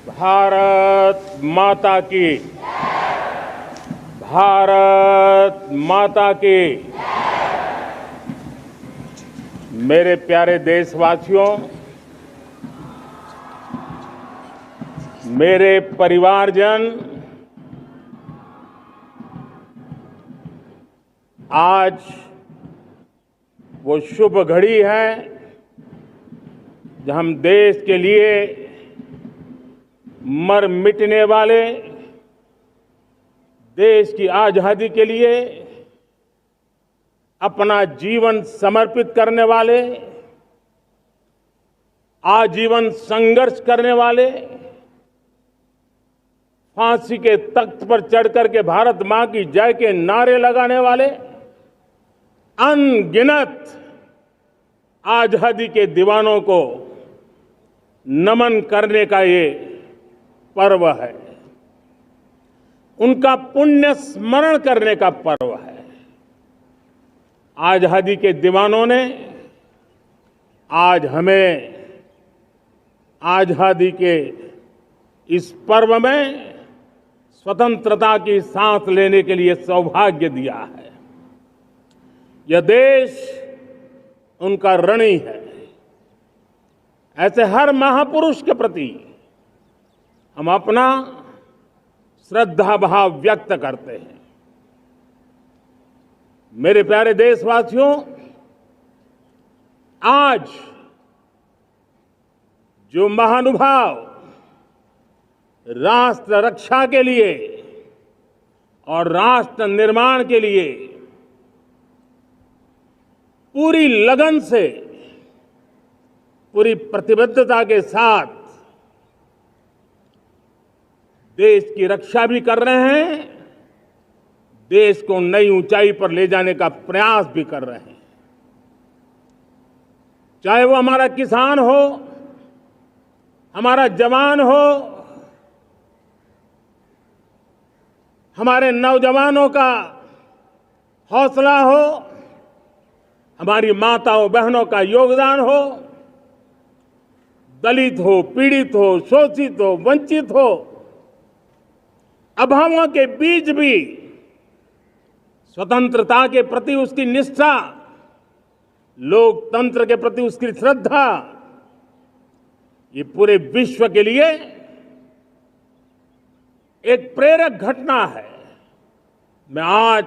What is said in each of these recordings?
भारत माता की। भारत माता की। मेरे प्यारे देशवासियों, मेरे परिवारजन, आज वो शुभ घड़ी है जब हम देश के लिए मर मिटने वाले, देश की आजादी के लिए अपना जीवन समर्पित करने वाले, आजीवन संघर्ष करने वाले, फांसी के तख्त पर चढ़कर के भारत मां की जय के नारे लगाने वाले अनगिनत आजादी के दीवानों को नमन करने का ये पर्व है। उनका पुण्य स्मरण करने का पर्व है। आजादी के दीवानों ने आज हमें आजादी के इस पर्व में स्वतंत्रता की सांस लेने के लिए सौभाग्य दिया है। यह देश उनका ऋणी है। ऐसे हर महापुरुष के प्रति हम अपना श्रद्धा भाव व्यक्त करते हैं। मेरे प्यारे देशवासियों, आज जो महानुभाव राष्ट्र रक्षा के लिए और राष्ट्र निर्माण के लिए पूरी लगन से, पूरी प्रतिबद्धता के साथ देश की रक्षा भी कर रहे हैं, देश को नई ऊंचाई पर ले जाने का प्रयास भी कर रहे हैं। चाहे वो हमारा किसान हो, हमारा जवान हो, हमारे नौजवानों का हौसला हो, हमारी माताओं बहनों का योगदान हो, दलित हो, पीड़ित हो, शोषित हो, वंचित हो, अभावों के बीच भी स्वतंत्रता के प्रति उसकी निष्ठा, लोकतंत्र के प्रति उसकी श्रद्धा, ये पूरे विश्व के लिए एक प्रेरक घटना है। मैं आज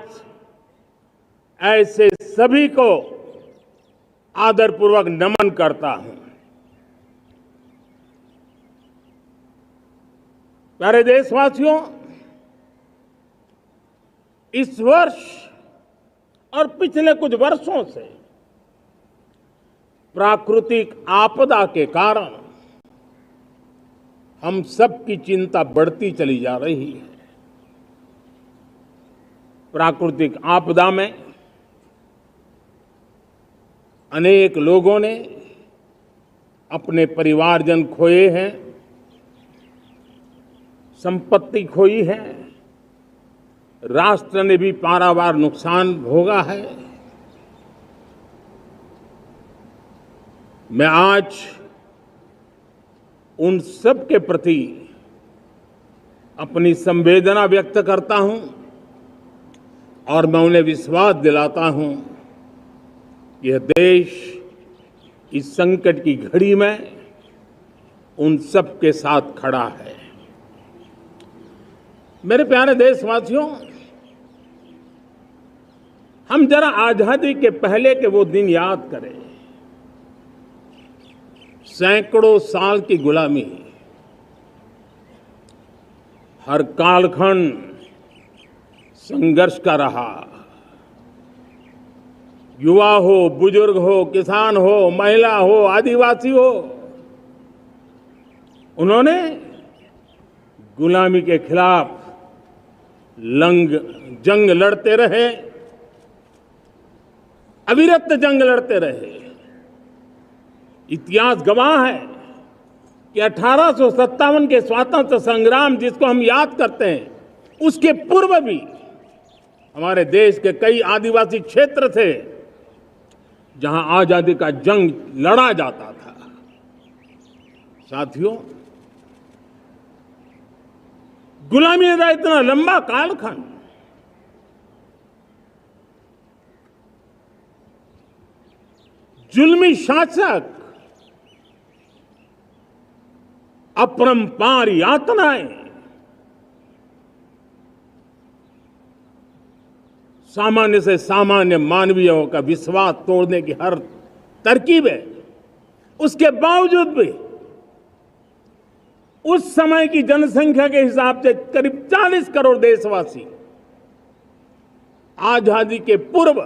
ऐसे सभी को आदरपूर्वक नमन करता हूं। प्यारे देशवासियों, इस वर्ष और पिछले कुछ वर्षों से प्राकृतिक आपदा के कारण हम सबकी चिंता बढ़ती चली जा रही है। प्राकृतिक आपदा में अनेक लोगों ने अपने परिवारजन खोए हैं, संपत्ति खोई है, राष्ट्र ने भी पारावार नुकसान भोगा है। मैं आज उन सब के प्रति अपनी संवेदना व्यक्त करता हूं और मैं उन्हें विश्वास दिलाता हूं, यह देश इस संकट की घड़ी में उन सब के साथ खड़ा है। मेरे प्यारे देशवासियों, हम जरा आजादी के पहले के वो दिन याद करें। सैकड़ों साल की गुलामी, हर कालखंड संघर्ष का रहा। युवा हो, बुजुर्ग हो, किसान हो, महिला हो, आदिवासी हो, उन्होंने गुलामी के खिलाफ जंग लड़ते रहे, अविरत जंग लड़ते रहे। इतिहास गवाह है कि 1857 के स्वतंत्रता संग्राम जिसको हम याद करते हैं, उसके पूर्व भी हमारे देश के कई आदिवासी क्षेत्र थे जहां आजादी का जंग लड़ा जाता था। साथियों, गुलामी का इतना लंबा कालखंड, जुल्मी शासक, अपरंपार यातनाएं, सामान्य से सामान्य मानवीयों का विश्वास तोड़ने की हर तरकीब है। उसके बावजूद भी उस समय की जनसंख्या के हिसाब से करीब 40 करोड़ देशवासी आजादी के पूर्व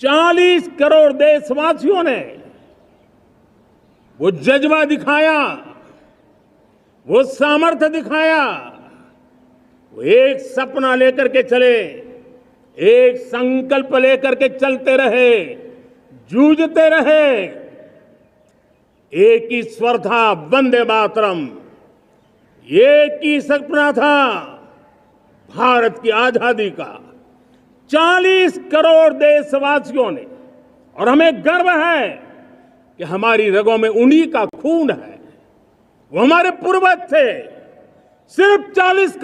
40 करोड़ देशवासियों ने वो जज्बा दिखाया, वो सामर्थ्य दिखाया, वो एक सपना लेकर के चले, एक संकल्प लेकर के चलते रहे, जूझते रहे। एक ही स्वर था, वंदे मातरम। एक ही सपना था, भारत की आजादी का। 40 करोड़ देशवासियों ने, और हमें गर्व है कि हमारी रगों में उन्हीं का खून है। वो हमारे पूर्वज थे। सिर्फ 40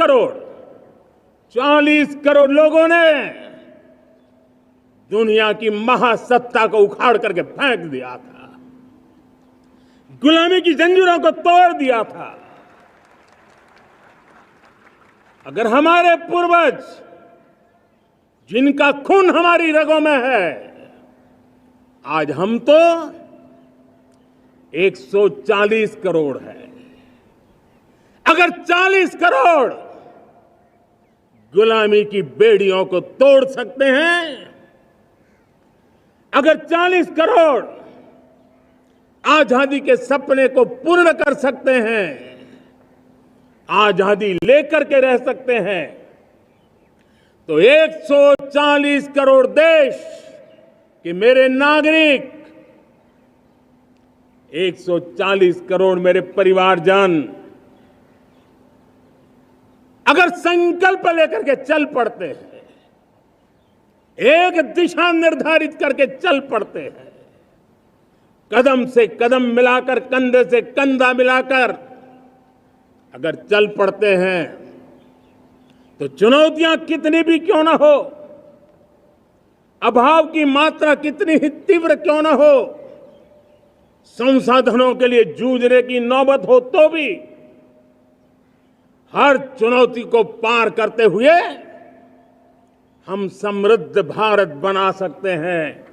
करोड़ लोगों ने दुनिया की महासत्ता को उखाड़ करके फेंक दिया था, गुलामी की जंजीरों को तोड़ दिया था। अगर हमारे पूर्वज, जिनका खून हमारी रगों में है, आज हम तो 140 करोड़ है। अगर 40 करोड़ गुलामी की बेड़ियों को तोड़ सकते हैं, अगर 40 करोड़ आजादी के सपने को पूर्ण कर सकते हैं, आजादी लेकर के रह सकते हैं, तो 140 करोड़ देश के मेरे नागरिक, 140 करोड़ मेरे परिवारजन अगर संकल्प लेकर के चल पड़ते हैं, एक दिशा निर्धारित करके चल पड़ते हैं, कदम से कदम मिलाकर, कंधे से कंधा मिलाकर अगर चल पड़ते हैं, तो चुनौतियां कितनी भी क्यों ना हो, अभाव की मात्रा कितनी ही तीव्र क्यों ना हो, संसाधनों के लिए जूझने की नौबत हो, तो भी हर चुनौती को पार करते हुए हम समृद्ध भारत बना सकते हैं।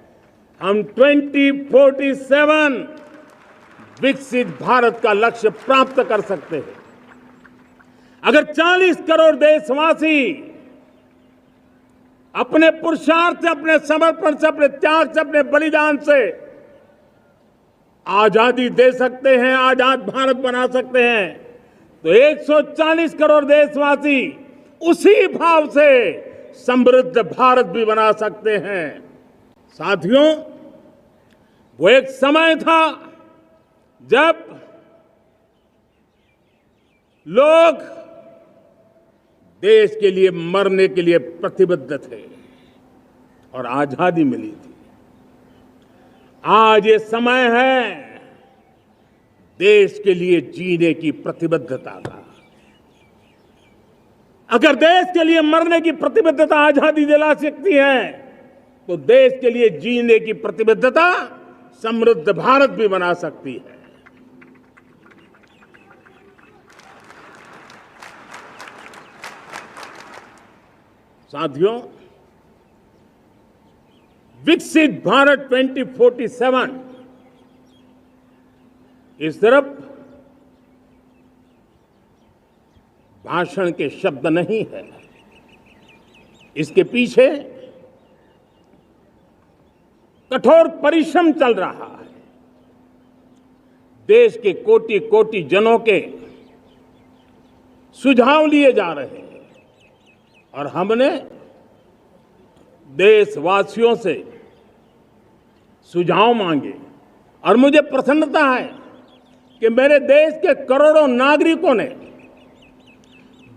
हम 2047 विकसित भारत का लक्ष्य प्राप्त कर सकते हैं। अगर 40 करोड़ देशवासी अपने पुरुषार्थ से, अपने समर्पण से, अपने त्याग से, अपने बलिदान से आजादी दे सकते हैं, आजाद भारत बना सकते हैं, तो 140 करोड़ देशवासी उसी भाव से समृद्ध भारत भी बना सकते हैं। साथियों, वो एक समय था जब लोग देश के लिए मरने के लिए प्रतिबद्ध थे और आजादी मिली थी। आज ये समय है देश के लिए जीने की प्रतिबद्धता का। अगर देश के लिए मरने की प्रतिबद्धता आजादी दिला सकती है, तो देश के लिए जीने की प्रतिबद्धता समृद्ध भारत भी बना सकती है। साथियों, विकसित भारत 2047 इस तरफ भाषण के शब्द नहीं है, इसके पीछे कठोर परिश्रम चल रहा है। देश के कोटि कोटि जनों के सुझाव लिए जा रहे हैं और हमने देशवासियों से सुझाव मांगे और मुझे प्रसन्नता है कि मेरे देश के करोड़ों नागरिकों ने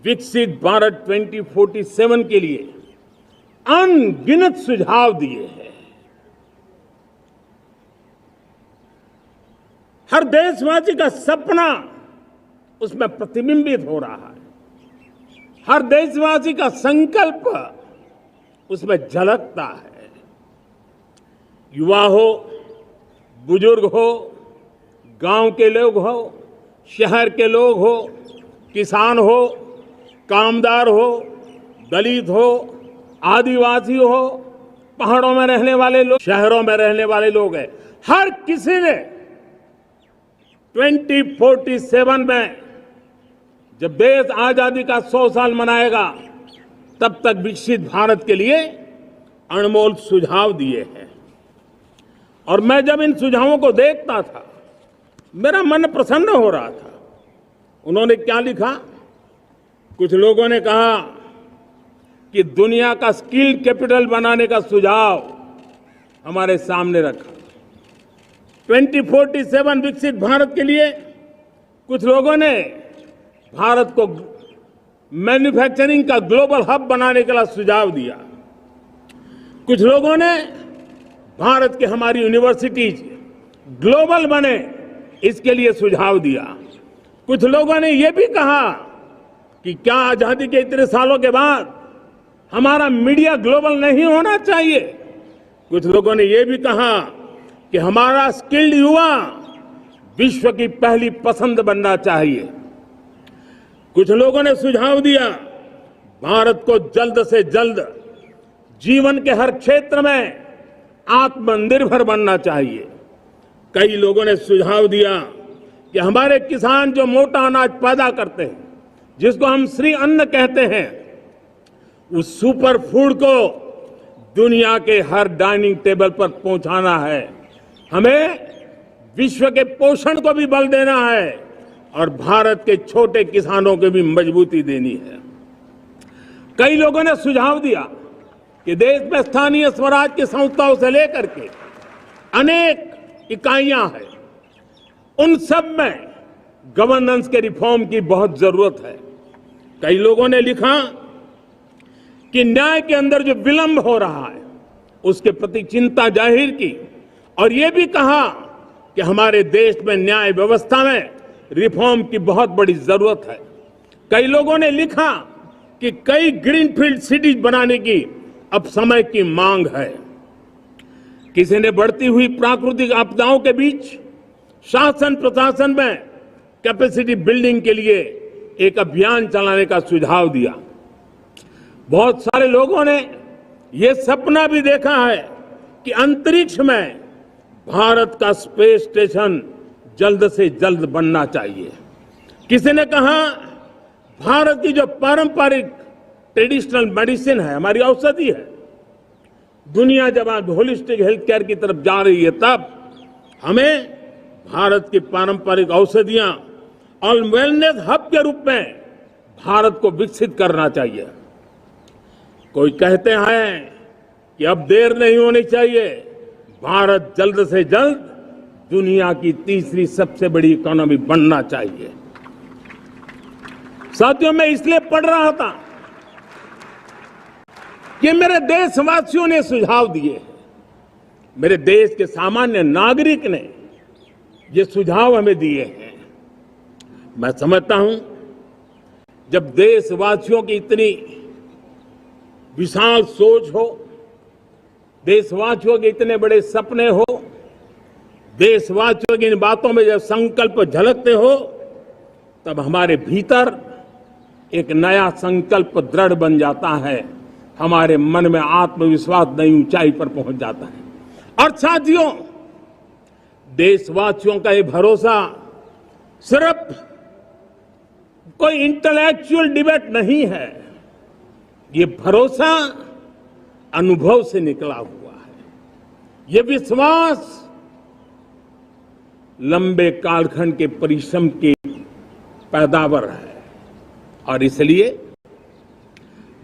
विकसित भारत 2047 के लिए अनगिनत सुझाव दिए हैं। हर देशवासी का सपना उसमें प्रतिबिंबित हो रहा है। हर देशवासी का संकल्प उसमें झलकता है। युवा हो, बुजुर्ग हो, गांव के लोग हो, शहर के लोग हो, किसान हो, कामदार हो, दलित हो, आदिवासी हो, पहाड़ों में रहने वाले लोग, शहरों में रहने वाले लोग हैं, हर किसी ने 2047 में जब देश आजादी का 100 साल मनाएगा तब तक विकसित भारत के लिए अनमोल सुझाव दिए हैं। और मैं जब इन सुझावों को देखता था मेरा मन प्रसन्न हो रहा था। उन्होंने क्या लिखा? कुछ लोगों ने कहा कि दुनिया का स्किल कैपिटल बनाने का सुझाव हमारे सामने रखा। 2047 विकसित भारत के लिए कुछ लोगों ने भारत को मैन्युफैक्चरिंग का ग्लोबल हब बनाने का सुझाव दिया। कुछ लोगों ने भारत के हमारी यूनिवर्सिटीज ग्लोबल बने इसके लिए सुझाव दिया। कुछ लोगों ने यह भी कहा कि क्या आजादी के इतने सालों के बाद हमारा मीडिया ग्लोबल नहीं होना चाहिए। कुछ लोगों ने यह भी कहा कि हमारा स्किल्ड युवा विश्व की पहली पसंद बनना चाहिए। कुछ लोगों ने सुझाव दिया भारत को जल्द से जल्द जीवन के हर क्षेत्र में आत्मनिर्भर बनना चाहिए। कई लोगों ने सुझाव दिया कि हमारे किसान जो मोटा अनाज पैदा करते हैं, जिसको हम श्री अन्न कहते हैं, उस सुपर फूड को दुनिया के हर डाइनिंग टेबल पर पहुंचाना है। हमें विश्व के पोषण को भी बल देना है और भारत के छोटे किसानों को भी मजबूती देनी है। कई लोगों ने सुझाव दिया कि देश में स्थानीय स्वराज की संस्थाओं से लेकर के अनेक इकाइयां हैं, उन सब में गवर्नेंस के रिफॉर्म की बहुत जरूरत है। कई लोगों ने लिखा कि न्याय के अंदर जो विलंब हो रहा है उसके प्रति चिंता जाहिर की और ये भी कहा कि हमारे देश में न्याय व्यवस्था में रिफॉर्म की बहुत बड़ी जरूरत है। कई लोगों ने लिखा कि कई ग्रीनफील्ड सिटीज बनाने की अब समय की मांग है। किसी ने बढ़ती हुई प्राकृतिक आपदाओं के बीच शासन प्रशासन में कैपेसिटी बिल्डिंग के लिए एक अभियान चलाने का सुझाव दिया। बहुत सारे लोगों ने यह सपना भी देखा है कि अंतरिक्ष में भारत का स्पेस स्टेशन जल्द से जल्द बनना चाहिए। किसी ने कहा भारत की जो पारंपरिक ट्रेडिशनल मेडिसिन है, हमारी औषधि है, दुनिया जब आज होलिस्टिक हेल्थ केयर की तरफ जा रही है, तब हमें भारत की पारंपरिक औषधियां और वेलनेस हब के रूप में भारत को विकसित करना चाहिए। कोई कहते हैं कि अब देर नहीं होनी चाहिए, भारत जल्द से जल्द दुनिया की तीसरी सबसे बड़ी इकोनॉमी बनना चाहिए। साथियों, मैं इसलिए पढ़ रहा था कि मेरे देशवासियों ने सुझाव दिए, मेरे देश के सामान्य नागरिक ने ये सुझाव हमें दिए हैं। मैं समझता हूं जब देशवासियों की इतनी विशाल सोच हो, देशवासियों के इतने बड़े सपने हो, देशवासियों की इन बातों में जब संकल्प झलकते हो, तब हमारे भीतर एक नया संकल्प दृढ़ बन जाता है, हमारे मन में आत्मविश्वास नई ऊंचाई पर पहुंच जाता है। और साथियों, देशवासियों का ये भरोसा सिर्फ कोई इंटेलेक्चुअल डिबेट नहीं है, ये भरोसा अनुभव से निकला हुआ है। ये विश्वास लंबे कालखंड के परिश्रम की पैदावार है और इसलिए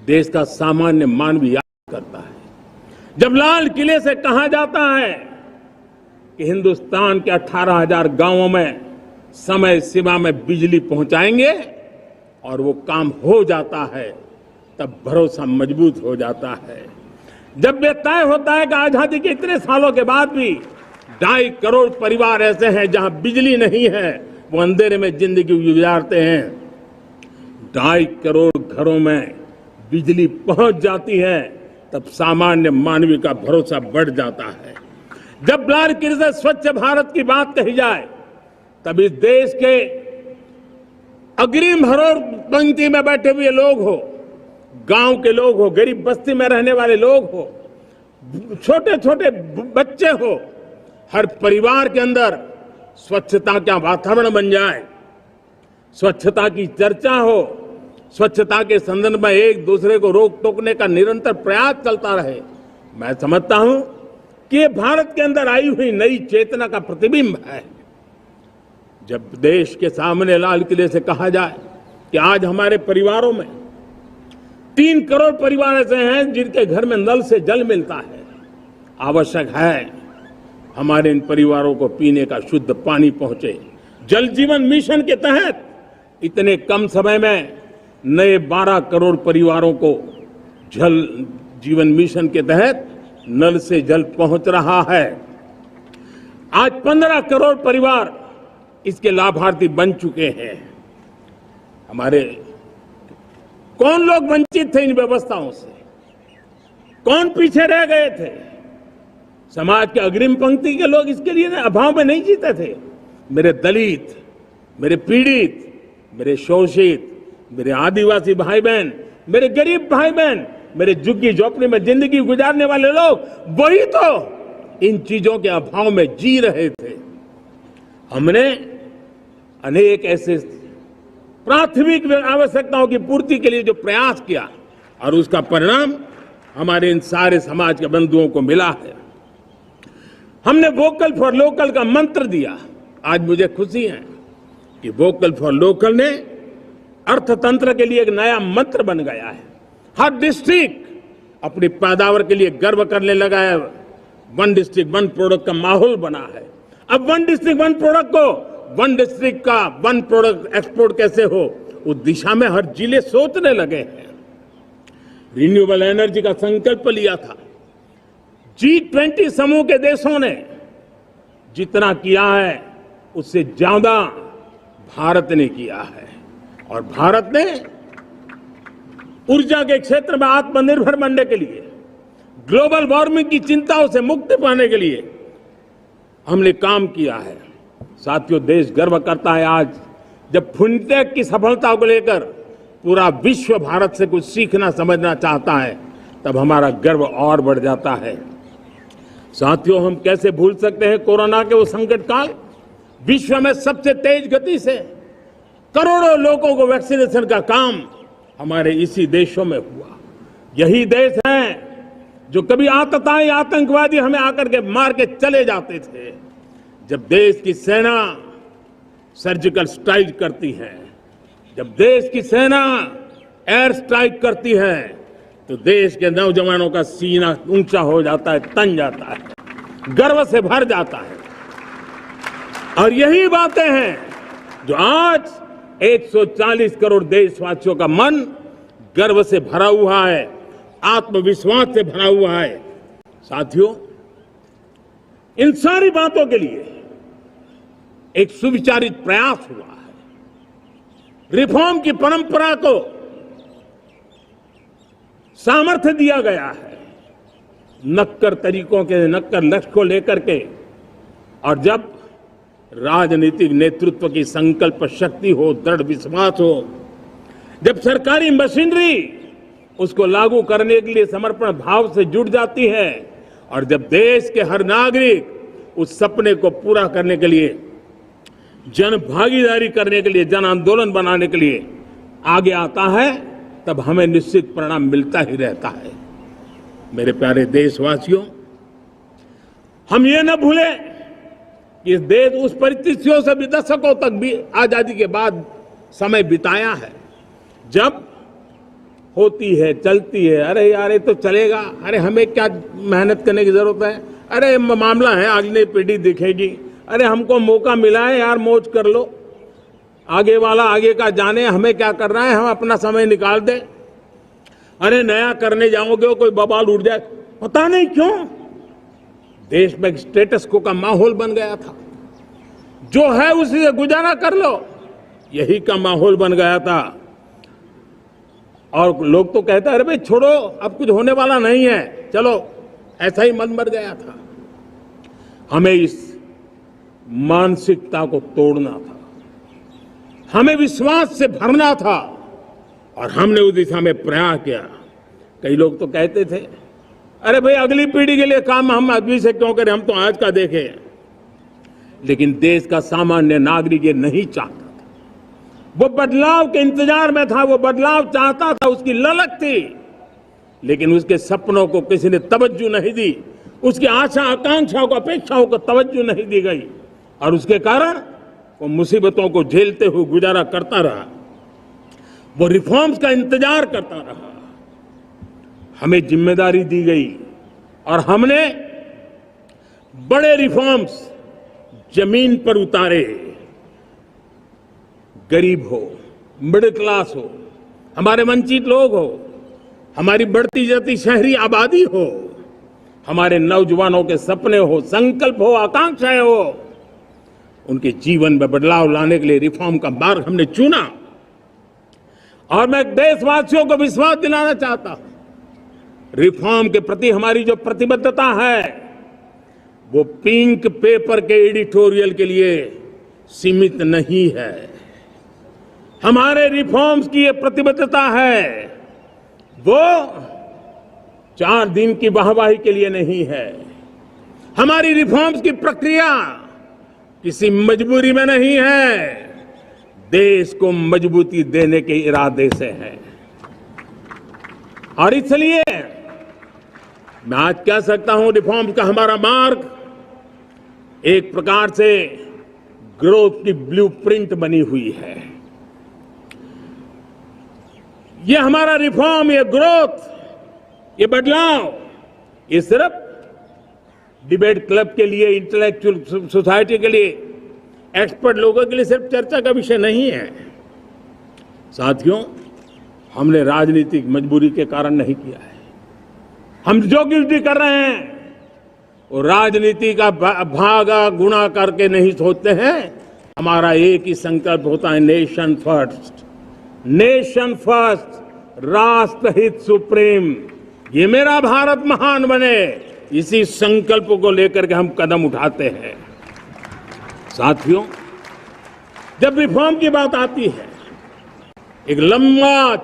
देश का सामान्य मानव याद करता है। जब लाल किले से कहा जाता है कि हिंदुस्तान के 18,000 गांवों में समय सीमा में बिजली पहुंचाएंगे और वो काम हो जाता है, तब भरोसा मजबूत हो जाता है। जब ये तय होता है कि आजादी के इतने सालों के बाद भी 2.5 करोड़ परिवार ऐसे हैं जहां बिजली नहीं है, वो अंधेरे में जिंदगी गुजारते हैं, 2.5 करोड़ घरों में बिजली पहुंच जाती है, तब सामान्य मानवीय का भरोसा बढ़ जाता है। जब ब्लड प्रेशर स्वच्छ भारत की बात कही जाए, तब इस देश के अग्रिम हरोर पंक्ति में बैठे हुए लोग हो, गांव के लोग हो, गरीब बस्ती में रहने वाले लोग हो, छोटे छोटे बच्चे हो, हर परिवार के अंदर स्वच्छता का वातावरण बन जाए, स्वच्छता की चर्चा हो, स्वच्छता के संदर्भ में एक दूसरे को रोक टोकने का निरंतर प्रयास चलता रहे। मैं समझता हूं कि ये भारत के अंदर आई हुई नई चेतना का प्रतिबिंब है। जब देश के सामने लाल किले से कहा जाए कि आज हमारे परिवारों में 3 करोड़ परिवार ऐसे हैं जिनके घर में नल से जल मिलता है, आवश्यक है हमारे इन परिवारों को पीने का शुद्ध पानी पहुंचे। जल जीवन मिशन के तहत इतने कम समय में नए 12 करोड़ परिवारों को जल जीवन मिशन के तहत नल से जल पहुंच रहा है। आज 15 करोड़ परिवार इसके लाभार्थी बन चुके हैं। हमारे कौन लोग वंचित थे इन व्यवस्थाओं से? कौन पीछे रह गए थे? समाज के अग्रिम पंक्ति के लोग इसके लिए अभाव में नहीं जीते थे। मेरे दलित, मेरे पीड़ित, मेरे शोषित, मेरे आदिवासी भाई बहन, मेरे गरीब भाई बहन, मेरे झुग्गी झोपड़ी में जिंदगी गुजारने वाले लोग, वही तो इन चीजों के अभाव में जी रहे थे। हमने अनेक ऐसे प्राथमिक आवश्यकताओं की पूर्ति के लिए जो प्रयास किया और उसका परिणाम हमारे इन सारे समाज के बंधुओं को मिला है। हमने वोकल फॉर लोकल का मंत्र दिया। आज मुझे खुशी है कि वोकल फॉर लोकल ने अर्थतंत्र के लिए एक नया मंत्र बन गया है। हर डिस्ट्रिक्ट अपनी पैदावार के लिए गर्व करने लगा है। 1 डिस्ट्रिक्ट 1 प्रोडक्ट का माहौल बना है। अब 1 डिस्ट्रिक्ट 1 प्रोडक्ट को 1 डिस्ट्रिक्ट का 1 प्रोडक्ट एक्सपोर्ट कैसे हो, उस दिशा में हर जिले सोचने लगे हैं। रिन्यूएबल एनर्जी का संकल्प लिया था। G20 समूह के देशों ने जितना किया है उससे ज्यादा भारत ने किया है, और भारत ने ऊर्जा के क्षेत्र में आत्मनिर्भर बनने के लिए, ग्लोबल वार्मिंग की चिंताओं से मुक्ति पाने के लिए हमने काम किया है। साथियों, देश गर्व करता है आज जब फिनटेक की सफलता को लेकर पूरा विश्व भारत से कुछ सीखना समझना चाहता है, तब हमारा गर्व और बढ़ जाता है। साथियों, हम कैसे भूल सकते हैं कोरोना के वो संकट काल। विश्व में सबसे तेज गति से करोड़ों लोगों को वैक्सीनेशन का काम हमारे इसी देशों में हुआ। यही देश हैं जो कभी आतताई आतंकवादी हमें आकर के मार के चले जाते थे। जब देश की सेना सर्जिकल स्ट्राइक करती है, जब देश की सेना एयर स्ट्राइक करती है, तो देश के नौजवानों का सीना ऊंचा हो जाता है, तन जाता है, गर्व से भर जाता है। और यही बातें हैं जो आज 140 करोड़ देशवासियों का मन गर्व से भरा हुआ है, आत्मविश्वास से भरा हुआ है। साथियों, इन सारी बातों के लिए एक सुविचारित प्रयास हुआ है। रिफॉर्म की परंपरा को सामर्थ्य दिया गया है, नक्कर तरीकों के, नक्कर लक्ष्य को लेकर के। और जब राजनीतिक नेतृत्व की संकल्प शक्ति हो, दृढ़ विश्वास हो, जब सरकारी मशीनरी उसको लागू करने के लिए समर्पण भाव से जुट जाती है, और जब देश के हर नागरिक उस सपने को पूरा करने के लिए, जन भागीदारी करने के लिए, जन आंदोलन बनाने के लिए आगे आता है, तब हमें निश्चित परिणाम मिलता ही रहता है। मेरे प्यारे देशवासियों, हम ये न भूलें कि इस देश उस परिस्थितियों से भी दशकों तक भी आजादी के बाद समय बिताया है, जब होती है, चलती है, अरे यार ये तो चलेगा, अरे हमें क्या मेहनत करने की जरूरत है, अरे मामला है अगली पीढ़ी दिखेगी, अरे हमको मौका मिला है यार, मौज कर लो, आगे वाला आगे का जाने, हमें क्या करना है, हम अपना समय निकाल दें। अरे नया करने जाओगे कोई बवाल उठ जाए, पता नहीं क्यों देश में स्टेटस को का माहौल बन गया था। जो है उसी से गुजारा कर लो, यही का माहौल बन गया था। और लोग तो कहते हैं अरे भाई छोड़ो, अब कुछ होने वाला नहीं है, चलो, ऐसा ही मन मर गया था। हमें इस मानसिकता को तोड़ना था, हमें विश्वास से भरना था, और हमने उस दिशा में प्रयास किया। कई लोग तो कहते थे अरे भाई अगली पीढ़ी के लिए काम हम अभी से क्यों करें, हम तो आज का देखें। लेकिन देश का सामान्य नागरिक ये नहीं चाहता था, वो बदलाव के इंतजार में था, वो बदलाव चाहता था, उसकी ललक थी, लेकिन उसके सपनों को किसी ने तवज्जो नहीं दी, उसकी आशा आकांक्षाओं को, अपेक्षाओं को तवज्जो नहीं दी गई, और उसके कारण वो मुसीबतों को झेलते हुए गुजारा करता रहा, वो रिफॉर्म्स का इंतजार करता रहा। हमें जिम्मेदारी दी गई और हमने बड़े रिफॉर्म्स जमीन पर उतारे। गरीब हो, मिडिल क्लास हो, हमारे वंचित लोग हो, हमारी बढ़ती जाती शहरी आबादी हो, हमारे नौजवानों के सपने हो, संकल्प हो, आकांक्षाएं हो, उनके जीवन में बदलाव लाने के लिए रिफॉर्म का मार्ग हमने चुना। और मैं देशवासियों को विश्वास दिलाना चाहता हूं, रिफॉर्म के प्रति हमारी जो प्रतिबद्धता है वो पिंक पेपर के एडिटोरियल के लिए सीमित नहीं है। हमारे रिफॉर्म्स की ये प्रतिबद्धता है वो 4 दिन की वाहवाही के लिए नहीं है। हमारी रिफॉर्म्स की प्रक्रिया किसी मजबूरी में नहीं है, देश को मजबूती देने के इरादे से है। और इसलिए मैं आज कह सकता हूं रिफॉर्म का हमारा मार्ग एक प्रकार से ग्रोथ की ब्लूप्रिंट बनी हुई है। ये हमारा रिफॉर्म, ये ग्रोथ, ये बदलाव, ये सिर्फ डिबेट क्लब के लिए, इंटेलेक्चुअल सोसाइटी के लिए, एक्सपर्ट लोगों के लिए सिर्फ चर्चा का विषय नहीं है। साथियों, हमने राजनीतिक मजबूरी के कारण नहीं किया है। हम जो कुछ भी कर रहे हैं वो राजनीति का भागा गुणा करके नहीं सोचते हैं। हमारा एक ही संकल्प होता है, नेशन फर्स्ट, नेशन फर्स्ट, राष्ट्रहित सुप्रीम, ये मेरा भारत महान बने, इसी संकल्प को लेकर के हम कदम उठाते हैं। साथियों, जब रिफॉर्म की बात आती है, एक लंबा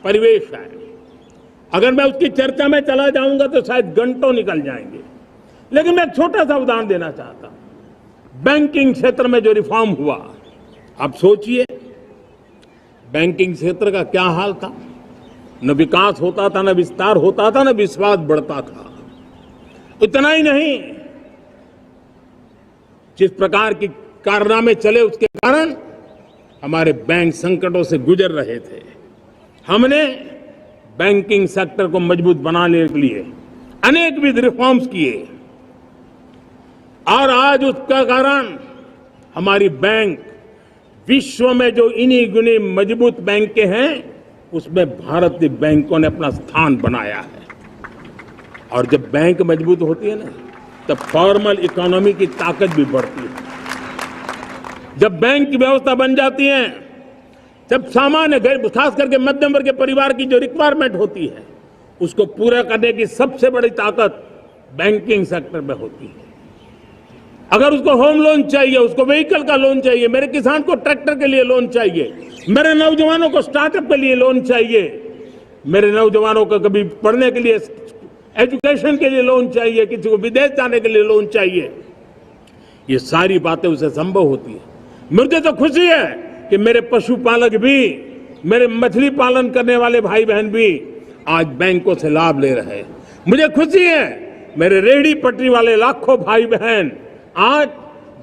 परिवेश है। अगर मैं उसकी चर्चा में चला जाऊंगा तो शायद घंटों निकल जाएंगे, लेकिन मैं एक छोटा सा उदाहरण देना चाहता हूं। बैंकिंग क्षेत्र में जो रिफॉर्म हुआ, आप सोचिए बैंकिंग क्षेत्र का क्या हाल था। न विकास होता था, न विस्तार होता था, न विश्वास बढ़ता था। इतना ही नहीं, जिस प्रकार की कारनामे चले उसके कारण हमारे बैंक संकटों से गुजर रहे थे। हमने बैंकिंग सेक्टर को मजबूत बनाने के लिए अनेक विध रिफॉर्म्स किए, और आज उसका कारण हमारी बैंक विश्व में जो इन्हीं गुनी मजबूत बैंक के हैं उसमें भारतीय बैंकों ने अपना स्थान बनाया है। और जब बैंक मजबूत होती है ना, तब फॉर्मल इकोनॉमी की ताकत भी बढ़ती है। जब बैंक की व्यवस्था बन जाती है, जब सामान्य खास करके मध्यम वर्ग के परिवार की जो रिक्वायरमेंट होती है उसको पूरा करने की सबसे बड़ी ताकत बैंकिंग सेक्टर में होती है। अगर उसको होम लोन चाहिए, उसको व्हीकल का लोन चाहिए, मेरे किसान को ट्रैक्टर के लिए लोन चाहिए, मेरे नौजवानों को स्टार्टअप के लिए लोन चाहिए, मेरे नौजवानों को कभी पढ़ने के लिए, एजुकेशन के लिए लोन चाहिए, किसी को विदेश जाने के लिए लोन चाहिए, ये सारी बातें उसे संभव होती है। मुझे तो खुशी है कि मेरे पशुपालक भी, मेरे मछली पालन करने वाले भाई बहन भी आज बैंकों से लाभ ले रहे हैं। मुझे खुशी है मेरे रेहड़ी पटरी वाले लाखों भाई बहन आज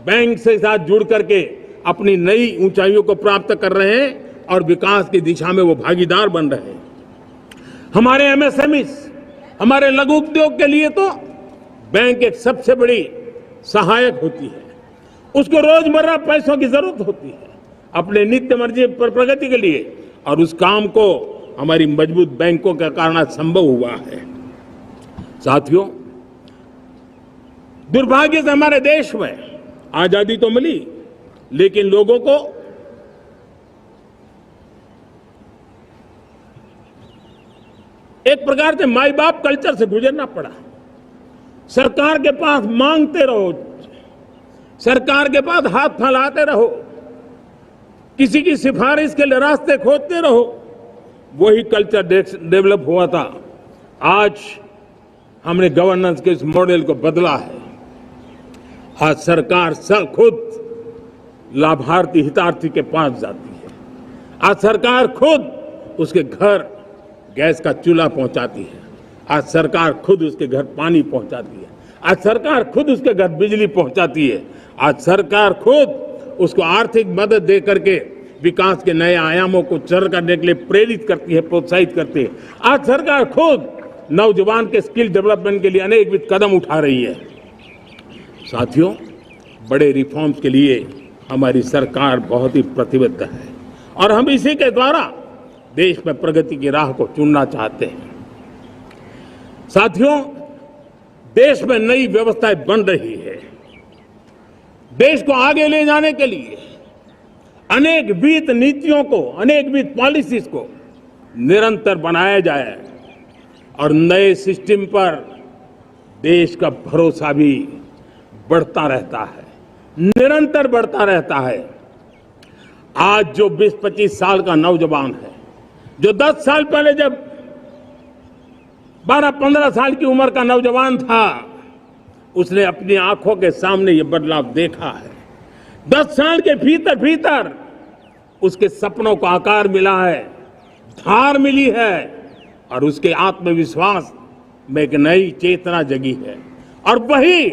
बैंक से साथ जुड़ करके अपनी नई ऊंचाइयों को प्राप्त कर रहे हैं और विकास की दिशा में वो भागीदार बन रहे हैं। हमारे एमएसएमईज, हमारे लघु उद्योग के लिए तो बैंक एक सबसे बड़ी सहायक होती है। उसको रोजमर्रा पैसों की जरूरत होती है अपने नित्य मर्जी पर प्रगति के लिए, और उस काम को हमारी मजबूत बैंकों के कारण संभव हुआ है। साथियों, दुर्भाग्य से हमारे देश में आजादी तो मिली, लेकिन लोगों को प्रकार से माई बाप कल्चर से गुजरना पड़ा। सरकार के पास मांगते रहो, सरकार के पास हाथ फैलाते रहो, किसी की सिफारिश के लिए रास्ते खोजते रहो, वही कल्चर डेवलप हुआ था। आज हमने गवर्नेंस के इस मॉडल को बदला है। आज सरकार खुद लाभार्थी हितार्थी के पास जाती है। आज सरकार खुद उसके घर गैस का चूल्हा पहुंचाती है। आज सरकार खुद उसके घर पानी पहुंचाती है। आज सरकार खुद उसके घर बिजली पहुंचाती है। आज सरकार खुद उसको आर्थिक मदद दे करके विकास के नए आयामों को सर करने के लिए प्रेरित करती है, प्रोत्साहित करती है। आज सरकार खुद नौजवान के स्किल डेवलपमेंट के लिए अनेकविध कदम उठा रही है। साथियों, बड़े रिफॉर्म्स के लिए हमारी सरकार बहुत ही प्रतिबद्ध है और हम इसी के द्वारा देश में प्रगति की राह को चुनना चाहते हैं। साथियों, देश में नई व्यवस्थाएं बन रही है। देश को आगे ले जाने के लिए अनेकविध नीतियों को, अनेकविध पॉलिसीज को निरंतर बनाया जाए और नए सिस्टम पर देश का भरोसा भी बढ़ता रहता है, निरंतर बढ़ता रहता है। आज जो 20-25 साल का नौजवान है, जो 10 साल पहले जब 12-15 साल की उम्र का नौजवान था, उसने अपनी आंखों के सामने ये बदलाव देखा है। 10 साल के भीतर भीतर उसके सपनों को आकार मिला है, धार मिली है और उसके आत्मविश्वास में एक नई चेतना जगी है और वही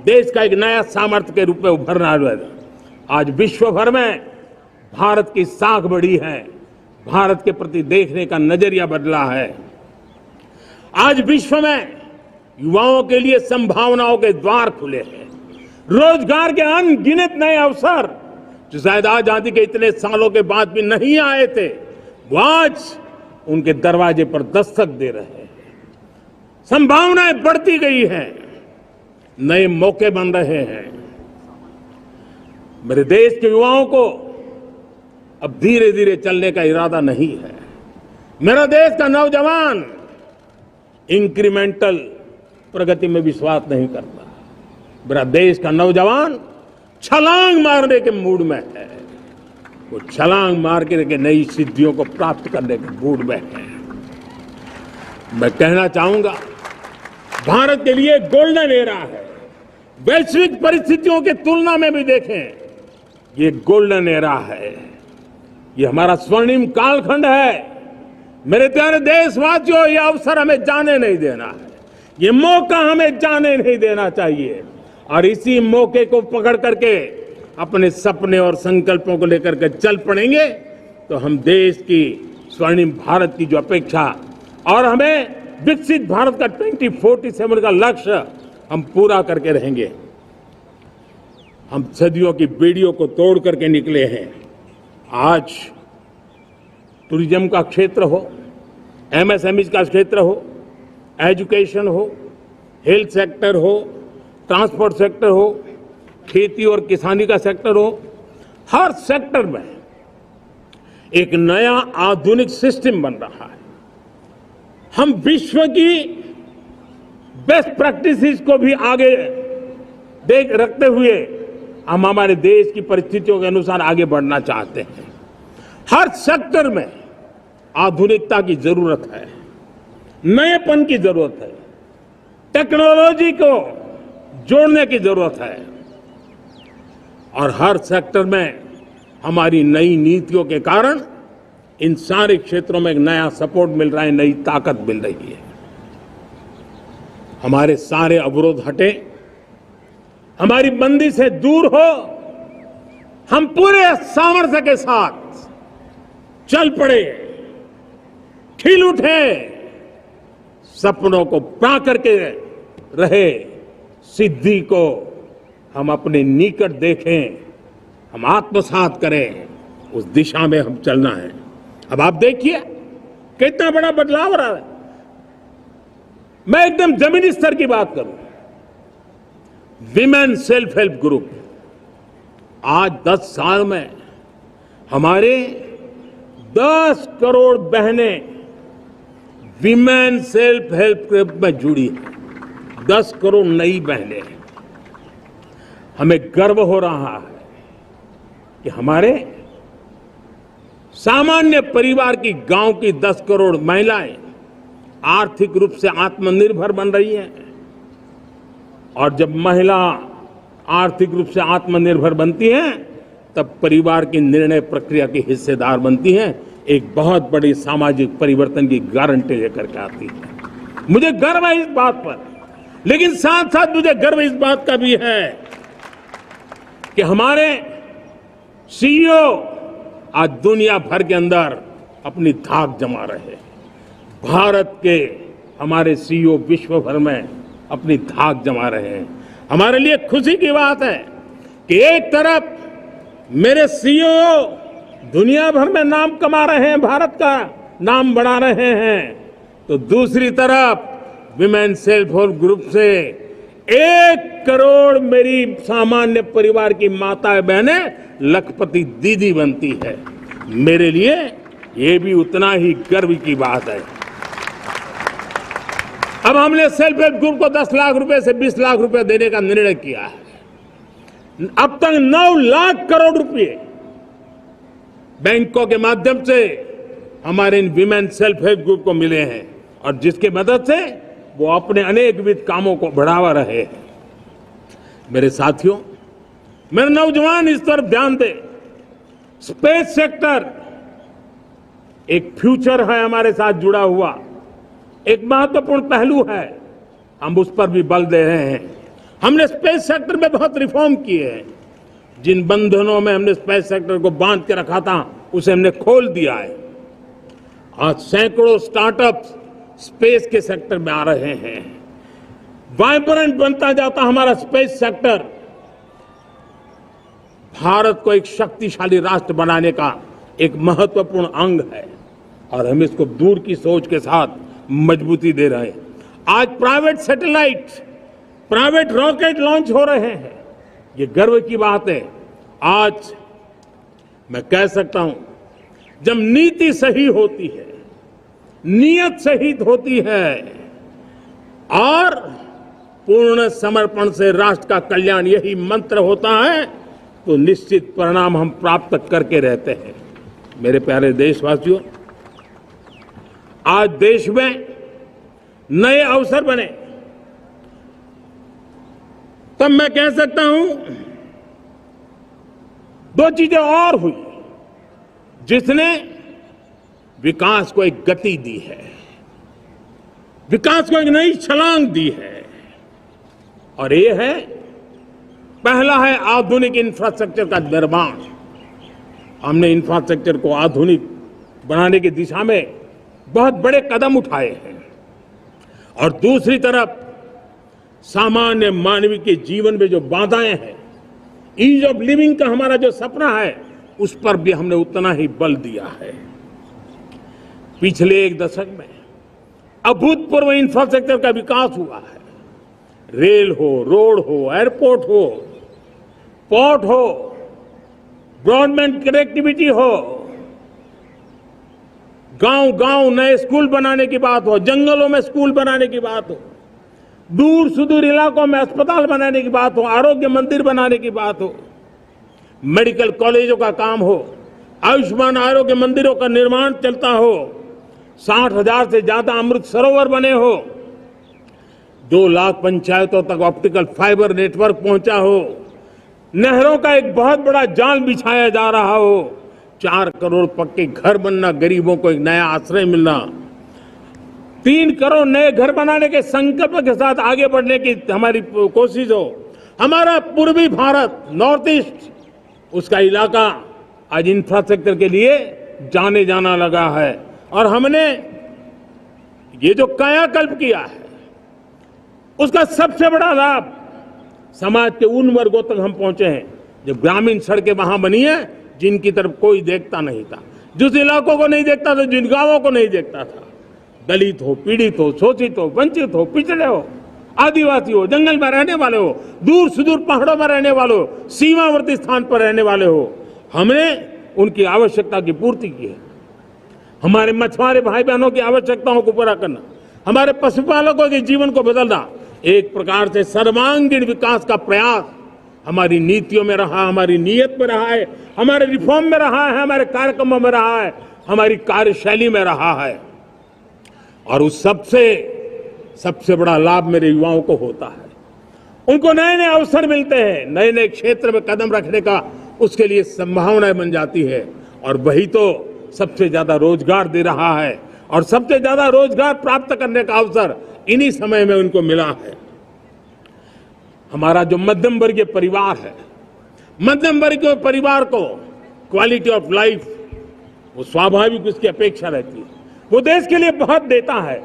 देश का एक नया सामर्थ्य के रूप में उभरना है। आज विश्व भर में भारत की साख बढ़ी है, भारत के प्रति देखने का नजरिया बदला है। आज विश्व में युवाओं के लिए संभावनाओं के द्वार खुले हैं। रोजगार के अनगिनत नए अवसर जो शायद आजादी के इतने सालों के बाद भी नहीं आए थे, वो आज उनके दरवाजे पर दस्तक दे रहे हैं। संभावनाएं बढ़ती गई हैं, नए मौके बन रहे हैं। मेरे देश के युवाओं को अब धीरे धीरे चलने का इरादा नहीं है। मेरा देश का नौजवान इंक्रीमेंटल प्रगति में विश्वास नहीं करता। मेरा देश का नौजवान छलांग मारने के मूड में है। वो छलांग मार के नई सिद्धियों को प्राप्त करने के मूड में है। मैं कहना चाहूंगा, भारत के लिए गोल्डन एरा है। वैश्विक परिस्थितियों की तुलना में भी देखें, ये गोल्डन एरा है, ये हमारा स्वर्णिम कालखंड है। मेरे प्यारे देशवासियों, ये अवसर हमें जाने नहीं देना है, ये मौका हमें जाने नहीं देना चाहिए और इसी मौके को पकड़ करके अपने सपने और संकल्पों को लेकर के चल पड़ेंगे तो हम देश की स्वर्णिम भारत की जो अपेक्षा और हमें विकसित भारत का 2047 का लक्ष्य हम पूरा करके रहेंगे। हम सदियों की बेड़ियों को तोड़ करके निकले हैं। आज टूरिज्म का क्षेत्र हो, एमएसएमई का क्षेत्र हो, एजुकेशन हो, हेल्थ सेक्टर हो, ट्रांसपोर्ट सेक्टर हो, खेती और किसानी का सेक्टर हो, हर सेक्टर में एक नया आधुनिक सिस्टम बन रहा है। हम विश्व की बेस्ट प्रैक्टिसेस को भी आगे देख रखते हुए हम हमारे देश की परिस्थितियों के अनुसार आगे बढ़ना चाहते हैं। हर सेक्टर में आधुनिकता की जरूरत है, नएपन की जरूरत है, टेक्नोलॉजी को जोड़ने की जरूरत है और हर सेक्टर में हमारी नई नीतियों के कारण इन सारे क्षेत्रों में एक नया सपोर्ट मिल रहा है, नई ताकत मिल रही है। हमारे सारे अवरोध हटे, हमारी बंदी से दूर हो, हम पूरे सामर्थ्य के साथ चल पड़े, खिल उठे, सपनों को पा करके रहे, सिद्धि को हम अपने निकट देखें, हम आत्मसात करें, उस दिशा में हम चलना है। अब आप देखिए कितना बड़ा बदलाव रहा है। मैं एकदम जमीनी स्तर की बात करूं, विमेन सेल्फ हेल्प ग्रुप आज 10 साल में हमारे 10 करोड़ बहनें विमेन सेल्फ हेल्प ग्रुप में जुड़ी है। 10 करोड़ नई बहनें हैं। हमें गर्व हो रहा है कि हमारे सामान्य परिवार की गांव की 10 करोड़ महिलाएं आर्थिक रूप से आत्मनिर्भर बन रही हैं। और जब महिला आर्थिक रूप से आत्मनिर्भर बनती हैं, तब परिवार की निर्णय प्रक्रिया की हिस्सेदार बनती हैं, एक बहुत बड़ी सामाजिक परिवर्तन की गारंटी लेकर के आती है। मुझे गर्व है इस बात पर, लेकिन साथ साथ मुझे गर्व इस बात का भी है कि हमारे सीईओ आज दुनिया भर के अंदर अपनी धाक जमा रहे हैं। भारत के हमारे सीईओ विश्व भर में अपनी धाक जमा रहे हैं। हमारे लिए खुशी की बात है कि एक तरफ मेरे सीईओ दुनिया भर में नाम कमा रहे हैं, भारत का नाम बढ़ा रहे हैं, तो दूसरी तरफ विमेन सेल्फ हेल्प ग्रुप से 1 करोड़ मेरी सामान्य परिवार की माताएं बहनें लखपति दीदी बनती है। मेरे लिए ये भी उतना ही गर्व की बात है। अब हमने सेल्फ हेल्प ग्रुप को 10 लाख रुपए से 20 लाख रुपए देने का निर्णय किया है। अब तक 9 लाख करोड़ रुपए बैंकों के माध्यम से हमारे इन विमेन सेल्फ हेल्प ग्रुप को मिले हैं, और जिसकी मदद से वो अपने अनेकविध कामों को बढ़ावा रहे हैं। मेरे साथियों, मेरे नौजवान इस तरफ ध्यान दें। स्पेस सेक्टर एक फ्यूचर है हमारे साथ जुड़ा हुआ, एक महत्वपूर्ण पहलू है। हम उस पर भी बल दे रहे हैं। हमने स्पेस सेक्टर में बहुत रिफॉर्म किए हैं। जिन बंधनों में हमने स्पेस सेक्टर को बांध के रखा था, उसे हमने खोल दिया है। आज सैकड़ों स्टार्टअप्स स्पेस के सेक्टर में आ रहे हैं। वाइब्रेंट बनता जाता हमारा स्पेस सेक्टर भारत को एक शक्तिशाली राष्ट्र बनाने का एक महत्वपूर्ण अंग है, और हम इसको दूर की सोच के साथ मजबूती दे रहे हैं। आज private satellite, private rocket launch हो रहे हैं। ये गर्व की बात है। आज मैं कह सकता हूं, जब नीति सही होती है, नियत सही होती है और पूर्ण समर्पण से राष्ट्र का कल्याण यही मंत्र होता है, तो निश्चित परिणाम हम प्राप्त करके रहते हैं। मेरे प्यारे देशवासियों, आज देश में नए अवसर बने, तब मैं कह सकता हूं 2 चीजें और हुई जिसने विकास को एक गति दी है, विकास को एक नई छलांग दी है। और ये है, पहला है आधुनिक इंफ्रास्ट्रक्चर का निर्माण। हमने इंफ्रास्ट्रक्चर को आधुनिक बनाने की दिशा में बहुत बड़े कदम उठाए हैं। और दूसरी तरफ सामान्य मानवीय के जीवन में जो बाधाएं हैं, ईज ऑफ लिविंग का हमारा जो सपना है, उस पर भी हमने उतना ही बल दिया है। पिछले 1 दशक में अभूतपूर्व इंफ्रास्ट्रक्चर का विकास हुआ है। रेल हो, रोड हो, एयरपोर्ट हो, पोर्ट हो, ब्रॉडबैंड कनेक्टिविटी हो, गांव गांव नए स्कूल बनाने की बात हो, जंगलों में स्कूल बनाने की बात हो, दूर सुदूर इलाकों में अस्पताल बनाने की बात हो, आरोग्य मंदिर बनाने की बात हो, मेडिकल कॉलेजों का काम हो, आयुष्मान आरोग्य मंदिरों का निर्माण चलता हो, 60,000 से ज्यादा अमृत सरोवर बने हो, 2 लाख पंचायतों तक ऑप्टिकल फाइबर नेटवर्क पहुंचा हो, नहरों का एक बहुत बड़ा जाल बिछाया जा रहा हो, 4 करोड़ पक्के घर बनना, गरीबों को एक नया आश्रय मिलना, 3 करोड़ नए घर बनाने के संकल्प के साथ आगे बढ़ने की हमारी कोशिश हो। हमारा पूर्वी भारत, नॉर्थ ईस्ट, उसका इलाका आज इंफ्रास्ट्रक्चर के लिए जाने जाना लगा है। और हमने ये जो कायाकल्प किया है, उसका सबसे बड़ा लाभ समाज के उन वर्गों तक हम पहुंचे हैं जो ग्रामीण सड़कें वहां बनी है जिनकी तरफ कोई देखता नहीं था, जिस इलाकों को नहीं देखता था, जिन गांवों को नहीं देखता था। दलित हो, पीड़ित हो, शोषित हो, वंचित हो, पिछड़े हो, आदिवासी हो, जंगल में रहने वाले हो, दूर सुदूर पहाड़ों में रहने वाले हो, सीमावर्ती स्थान पर रहने वाले हो, हमने उनकी आवश्यकता की पूर्ति की है। हमारे मछुआरे भाई बहनों की आवश्यकताओं को पूरा करना, हमारे पशुपालकों के जीवन को बदलना, एक प्रकार से सर्वांगीण विकास का प्रयास हमारी नीतियों में रहा, हमारी नीयत में रहा है, हमारे रिफॉर्म में रहा है, हमारे कार्यक्रमों में रहा है, हमारी कार्यशैली में रहा है। और उस सबसे बड़ा लाभ मेरे युवाओं को होता है। उनको नए नए अवसर मिलते हैं, नए नए क्षेत्र में कदम रखने का उसके लिए संभावनाएं बन जाती है, और वही तो सबसे ज्यादा रोजगार दे रहा है। और सबसे ज्यादा रोजगार प्राप्त करने का अवसर इन्हीं समय में उनको मिला है। हमारा जो मध्यम वर्गीय परिवार है, मध्यम वर्गीय परिवार को क्वालिटी ऑफ लाइफ, वो स्वाभाविक उसकी अपेक्षा रहती है। वो देश के लिए बहुत देता है,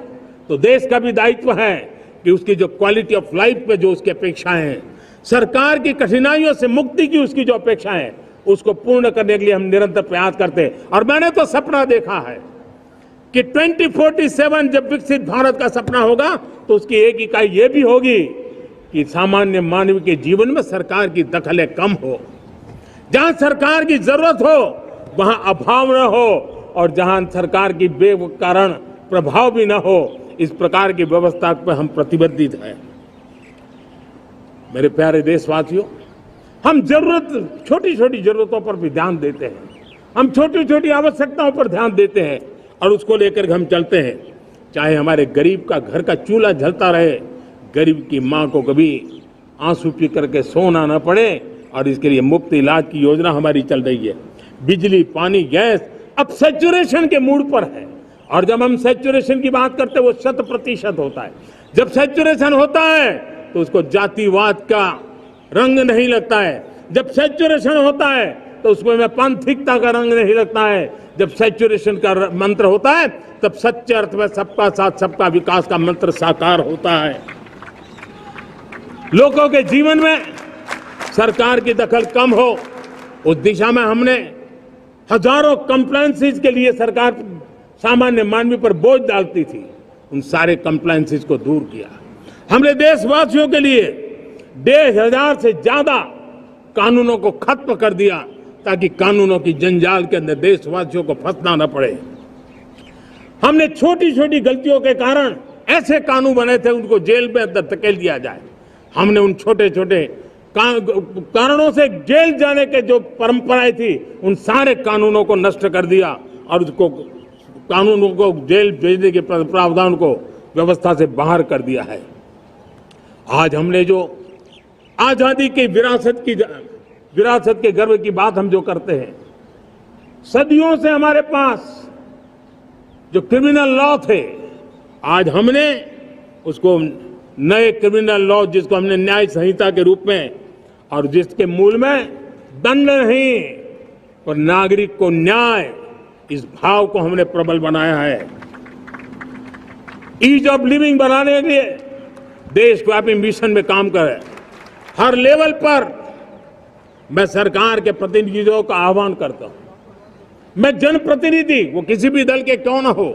तो देश का भी दायित्व है कि उसकी जो क्वालिटी ऑफ लाइफ पे जो उसकी अपेक्षाएं हैं, सरकार की कठिनाइयों से मुक्ति की उसकी जो अपेक्षाएं हैं, उसको पूर्ण करने के लिए हम निरंतर प्रयास करते हैं। और मैंने तो सपना देखा है कि 2047 जब विकसित भारत का सपना होगा, तो उसकी एक इकाई ये भी होगी कि सामान्य मानव के जीवन में सरकार की दखलें कम हो, जहां सरकार की जरूरत हो वहां अभाव न हो, और जहां सरकार की बेकारण प्रभाव भी न हो, इस प्रकार की व्यवस्था पर हम प्रतिबद्ध हैं। मेरे प्यारे देशवासियों, हम छोटी छोटी जरूरतों पर भी ध्यान देते हैं, हम छोटी छोटी आवश्यकताओं पर ध्यान देते हैं और उसको लेकर हम चलते हैं। चाहे हमारे गरीब का घर का चूल्हा जलता रहे, गरीब की मां को कभी आंसू पी करके सोना न पड़े, और इसके लिए मुफ्त इलाज की योजना हमारी चल रही है। बिजली, पानी, गैस अब सैचुरेशन के मूड पर है, और जब हम सैचुरेशन की बात करते हैं वो 100% होता है। जब सैचुरेशन होता है तो उसको जातिवाद का रंग नहीं लगता है। जब सैचुरेशन होता है तो उसमें पांथिकता का रंग नहीं लगता है। जब सैचुरेशन का मंत्र होता है तब सच्चे अर्थ में सबका साथ सबका विकास का मंत्र साकार होता है। लोगों के जीवन में सरकार की दखल कम हो, उस दिशा में हमने हजारों कंप्लायंसेस के लिए सरकार सामान्य मानवी पर बोझ डालती थी, उन सारे कंप्लायंसेस को दूर किया। हमने देशवासियों के लिए 1,500 से ज्यादा कानूनों को खत्म कर दिया, ताकि कानूनों की जंजाल के अंदर देशवासियों को फंसना न पड़े। हमने छोटी छोटी गलतियों के कारण ऐसे कानून बने थे उनको जेल में अंदर धकेल दिया जाए। हमने उन छोटे छोटे कारणों से जेल जाने के जो परंपराएं थी, उन सारे कानूनों को नष्ट कर दिया और उसको कानूनों को जेल भेजने के प्रावधान को व्यवस्था से बाहर कर दिया है। आज हमने जो आजादी की विरासत के गर्व की बात हम जो करते हैं, सदियों से हमारे पास जो क्रिमिनल लॉ थे, आज हमने उसको नए क्रिमिनल लॉ, जिसको हमने न्याय संहिता के रूप में, और जिसके मूल में दंड नहीं पर नागरिक को न्याय, इस भाव को हमने प्रबल बनाया है। ईज ऑफ लिविंग बनाने के लिए देशव्यापी मिशन में काम कर हर लेवल पर मैं सरकार के प्रतिनिधियों का आह्वान करता हूं। मैं जनप्रतिनिधि, वो किसी भी दल के क्यों न हो,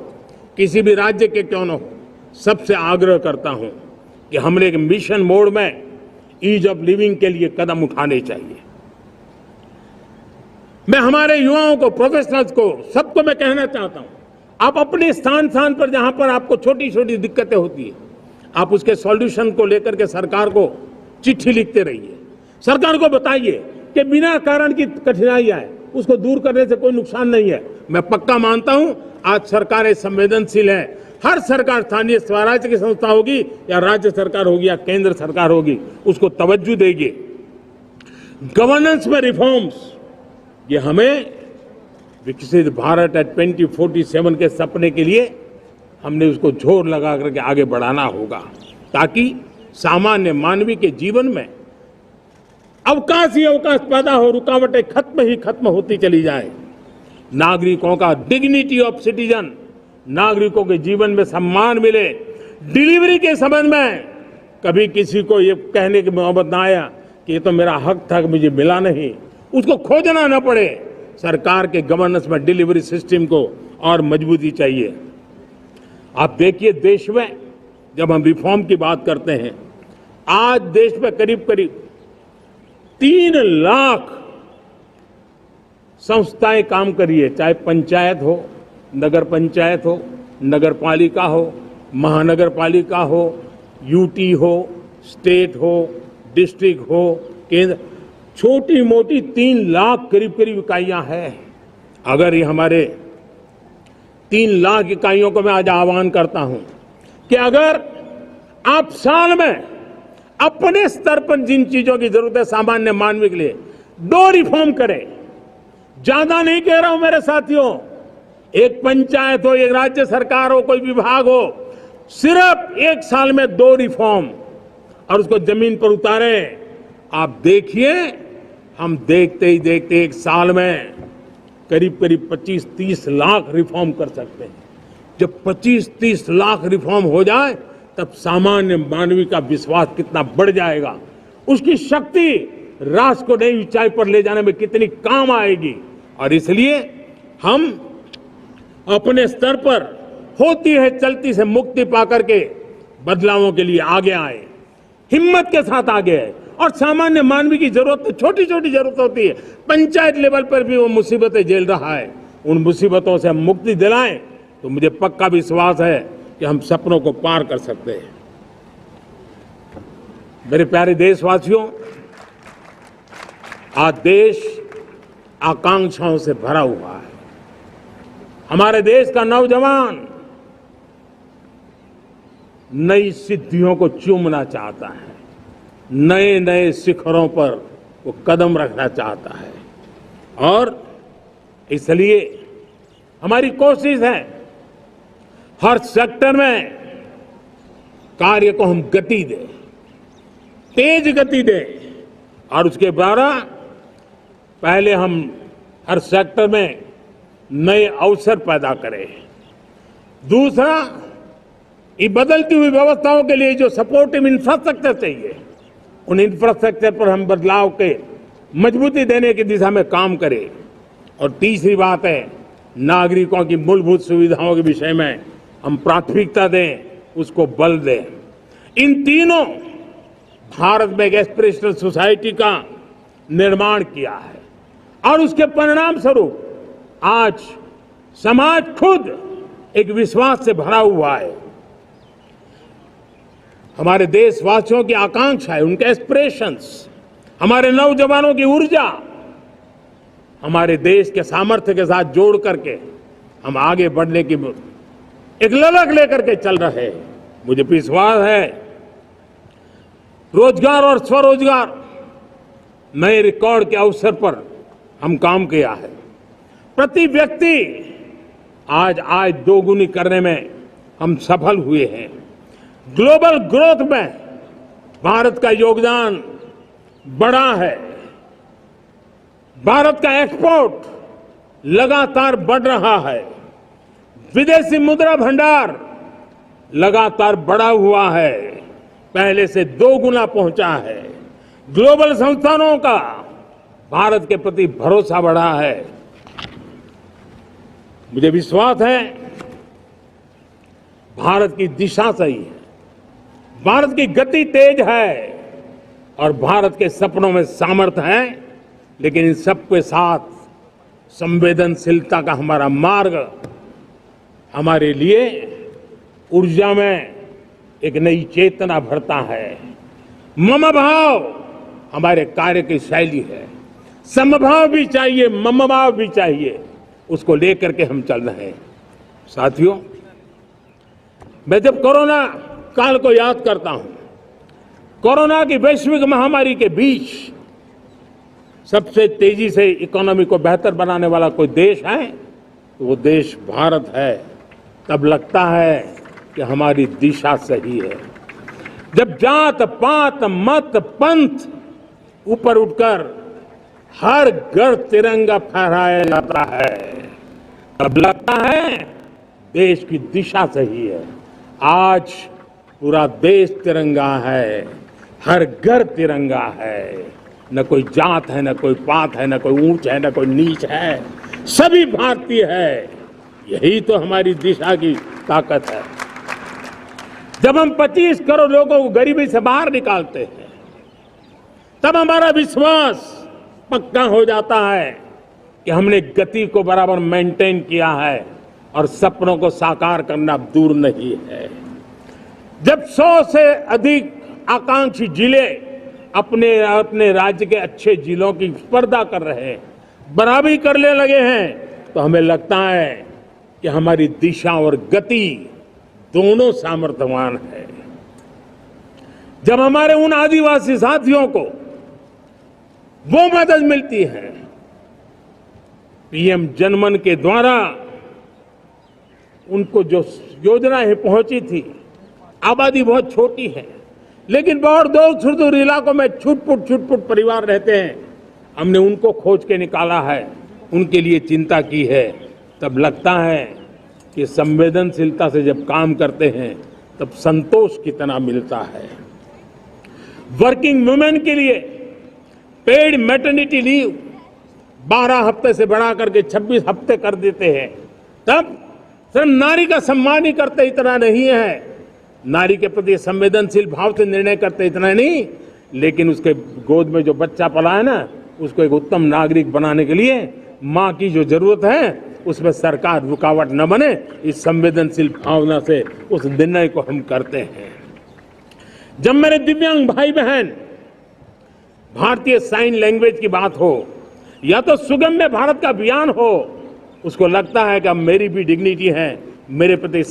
किसी भी राज्य के क्यों न हो, सबसे आग्रह करता हूं कि हमने एक मिशन मोड में ईज ऑफ लिविंग के लिए कदम उठाने चाहिए। मैं हमारे युवाओं को, प्रोफेशनल्स को, सबको मैं कहना चाहता हूं, आप अपने स्थान पर जहां पर आपको छोटी छोटी दिक्कतें होती है, आप उसके सॉल्यूशन को लेकर के सरकार को चिट्ठी लिखते रहिए। सरकार को बताइए कि बिना कारण की कठिनाई आए उसको दूर करने से कोई नुकसान नहीं है। मैं पक्का मानता हूं आज सरकारें संवेदनशील हैं। हर सरकार, स्थानीय स्वराज्य की संस्था होगी या राज्य सरकार होगी या केंद्र सरकार होगी, उसको तवज्जो देगी। गवर्नेंस में रिफॉर्म्स, ये हमें विकसित भारत 2047 के सपने के लिए हमने उसको जोर लगा करके आगे बढ़ाना होगा, ताकि सामान्य मानवी के जीवन में अवकाश ही अवकाश पैदा हो, रुकावटें खत्म होती चली जाए। नागरिकों का डिग्निटी ऑफ सिटीजन, नागरिकों के जीवन में सम्मान मिले। डिलीवरी के संबंध में कभी किसी को ये कहने की नौबत ना आया कि ये तो मेरा हक था कि मुझे मिला नहीं, उसको खोजना ना पड़े। सरकार के गवर्नेंस में डिलीवरी सिस्टम को और मजबूती चाहिए। आप देखिए, देश में जब हम रिफॉर्म की बात करते हैं, आज देश में करीब 3 लाख संस्थाएं काम कर रही है, चाहे पंचायत हो, नगर पंचायत हो, नगर पालिका हो, महानगर पालिका हो, यूटी हो, स्टेट हो, डिस्ट्रिक्ट हो, केंद्र, छोटी मोटी 3 लाख करीब करीब इकाइयां हैं। अगर ये हमारे 3 लाख इकाइयों को मैं आज आह्वान करता हूं कि अगर आप साल में अपने स्तर पर जिन चीजों की जरूरत है सामान्य मानव के लिए 2 रिफॉर्म करें, ज्यादा नहीं कह रहा हूं मेरे साथियों, एक पंचायत हो, एक राज्य सरकार हो, कोई विभाग हो, सिर्फ 1 साल में 2 रिफॉर्म और उसको जमीन पर उतारें। आप देखिए, हम देखते ही देखते 1 साल में करीब करीब 25-30 लाख रिफॉर्म कर सकते हैं। जब 25-30 लाख रिफॉर्म हो जाए तब सामान्य मानवीय का विश्वास कितना बढ़ जाएगा, उसकी शक्ति राष्ट्र को नई ऊंचाई पर ले जाने में कितनी काम आएगी। और इसलिए हम अपने स्तर पर होती है चलती से मुक्ति पाकर के बदलावों के लिए आगे आए, हिम्मत के साथ आगे आए। और सामान्य मानवीय की जरूरत, छोटी छोटी जरूरत होती है, पंचायत लेवल पर भी वो मुसीबतें झेल रहा है, उन मुसीबतों से हम मुक्ति दिलाएं तो मुझे पक्का विश्वास है कि हम सपनों को पार कर सकते हैं। मेरे प्यारे देशवासियों, आज देश आकांक्षाओं से भरा हुआ है। हमारे देश का नौजवान नई सिद्धियों को चूमना चाहता है, नए नए शिखरों पर वो कदम रखना चाहता है और इसलिए हमारी कोशिश है हर सेक्टर में कार्य को हम गति दें, तेज गति दें और उसके द्वारा पहले हम हर सेक्टर में नए अवसर पैदा करें। दूसरा, ये बदलती हुई व्यवस्थाओं के लिए जो सपोर्टिव इंफ्रास्ट्रक्चर चाहिए, उन इंफ्रास्ट्रक्चर पर हम बदलाव के मजबूती देने की दिशा में काम करें। और तीसरी बात है, नागरिकों की मूलभूत सुविधाओं के विषय में हम प्राथमिकता दें, उसको बल दें। इन तीनों भारत में एक एस्पिरेशनल सोसाइटी का निर्माण किया है और उसके परिणाम स्वरूप आज समाज खुद एक विश्वास से भरा हुआ है। हमारे देशवासियों की आकांक्षा है, उनके एस्पिरेशंस, हमारे नौजवानों की ऊर्जा, हमारे देश के सामर्थ्य के साथ जोड़ करके हम आगे बढ़ने की एक ललक लेकर के चल रहे हैं। मुझे विश्वास है रोजगार और स्वरोजगार नए रिकॉर्ड के अवसर पर हम काम किया है। प्रति व्यक्ति आज आय दोगुनी करने में हम सफल हुए हैं। ग्लोबल ग्रोथ में भारत का योगदान बड़ा है। भारत का एक्सपोर्ट लगातार बढ़ रहा है। विदेशी मुद्रा भंडार लगातार बढ़ा हुआ है, पहले से 2 गुना पहुंचा है। ग्लोबल संस्थानों का भारत के प्रति भरोसा बढ़ा है। मुझे विश्वास है भारत की दिशा सही है, भारत की गति तेज है और भारत के सपनों में सामर्थ्य है। लेकिन इन सबके साथ संवेदनशीलता का हमारा मार्ग हमारे लिए ऊर्जा में एक नई चेतना भरता है। मम भाव हमारे कार्य की शैली है। समभाव भी चाहिए, मम भाव भी चाहिए, उसको लेकर के हम चल रहे हैं। साथियों, मैं जब कोरोना काल को याद करता हूं, कोरोना की वैश्विक महामारी के बीच सबसे तेजी से इकोनॉमी को बेहतर बनाने वाला कोई देश है तो वो देश भारत है। तब लगता है कि हमारी दिशा सही है। जब जात पात मत पंथ ऊपर उठकर हर घर तिरंगा फहराया जाता है, तब लगता है देश की दिशा सही है। आज पूरा देश तिरंगा है, हर घर तिरंगा है। न कोई जात है, न कोई पात है, न कोई ऊंच है, न कोई नीच है, सभी भारतीय है। यही तो हमारी दिशा की ताकत है। जब हम 25 करोड़ लोगों को गरीबी से बाहर निकालते हैं, तब हमारा विश्वास पक्का हो जाता है कि हमने गति को बराबर मेंटेन किया है और सपनों को साकार करना अब दूर नहीं है। जब 100 से अधिक आकांक्षी जिले अपने अपने राज्य के अच्छे जिलों की स्पर्धा कर रहे हैं, बराबरी करने लगे हैं, तो हमें लगता है कि हमारी दिशा और गति दोनों सामर्थ्यवान है। जब हमारे उन आदिवासी साथियों को वो मदद मिलती है, पीएम जनमन के द्वारा उनको जो योजनाएं पहुंची थी, आबादी बहुत छोटी है लेकिन बहुत दूर सुदूर इलाकों में छुटपुट परिवार रहते हैं, हमने उनको खोज के निकाला है, उनके लिए चिंता की है। तब लगता है कि संवेदनशीलता से जब काम करते हैं तब संतोष कितना मिलता है। वर्किंग वुमेन के लिए पेड मैटरनिटी लीव 12 हफ्ते से बढ़ा करके 26 हफ्ते कर देते हैं। तब सिर्फ नारी का सम्मान ही करते इतना नहीं है, नारी के प्रति संवेदनशील भाव से निर्णय करते इतना नहीं, लेकिन उसके गोद में जो बच्चा पला है ना, उसको एक उत्तम नागरिक बनाने के लिए माँ की जो जरूरत है उसमें सरकार रुकावट न बने, इस संवेदनशील भावना से उस निर्णय को हम करते हैं। जब मेरे दिव्यांग भाई बहन भारतीय साइन लैंग्वेज की बात हो या तो सुगम्य भारत का अभियान हो, उसको लगता है कि अब मेरी भी डिग्निटी है, मेरे प्रति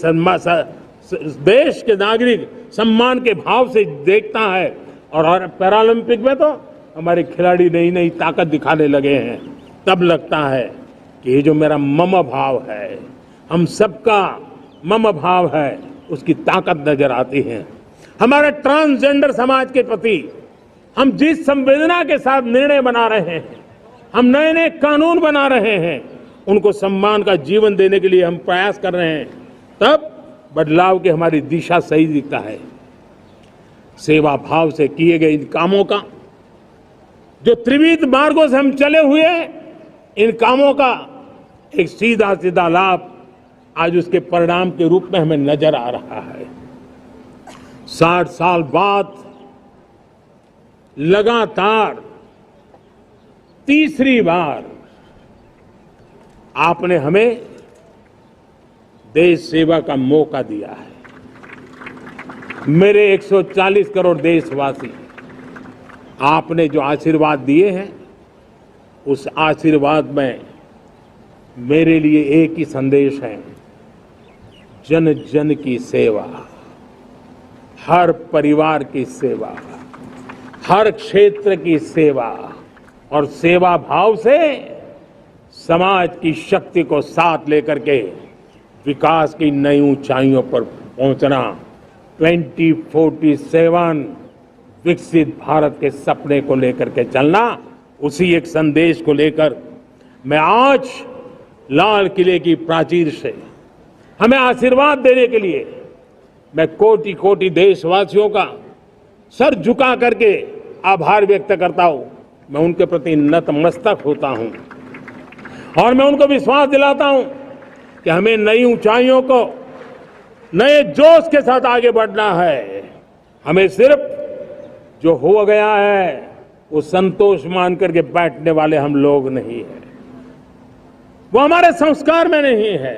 देश के नागरिक सम्मान के भाव से देखता है। और पैरालंपिक में तो हमारे खिलाड़ी नई नई ताकत दिखाने लगे हैं, तब लगता है कि ये जो मेरा मम भाव है, हम सबका मम भाव है, उसकी ताकत नजर आती है। हमारे ट्रांसजेंडर समाज के प्रति हम जिस संवेदना के साथ निर्णय बना रहे हैं, हम नए नए कानून बना रहे हैं, उनको सम्मान का जीवन देने के लिए हम प्रयास कर रहे हैं, तब बदलाव की हमारी दिशा सही दिखता है। सेवा भाव से किए गए इन कामों का, जो त्रिविध मार्गों से हम चले हुए, इन कामों का एक सीधा सीधा लाभ आज उसके परिणाम के रूप में हमें नजर आ रहा है। 60 साल बाद लगातार तीसरी बार आपने हमें देश सेवा का मौका दिया है। मेरे 140 करोड़ देशवासी, आपने जो आशीर्वाद दिए हैं, उस आशीर्वाद में मेरे लिए एक ही संदेश है, जन जन की सेवा, हर परिवार की सेवा, हर क्षेत्र की सेवा, और सेवा भाव से समाज की शक्ति को साथ लेकर के विकास की नई ऊंचाइयों पर पहुंचना। 2047 विकसित भारत के सपने को लेकर के चलना, उसी एक संदेश को लेकर मैं आज लाल किले की प्राचीर से हमें आशीर्वाद देने के लिए मैं कोटि कोटि देशवासियों का सर झुका करके आभार व्यक्त करता हूं। मैं उनके प्रति नतमस्तक होता हूं और मैं उनको विश्वास दिलाता हूं कि हमें नई ऊंचाइयों को नए जोश के साथ आगे बढ़ना है। हमें सिर्फ जो हो गया है वो संतोष मान करके बैठने वाले हम लोग नहीं हैं, वो हमारे संस्कार में नहीं है।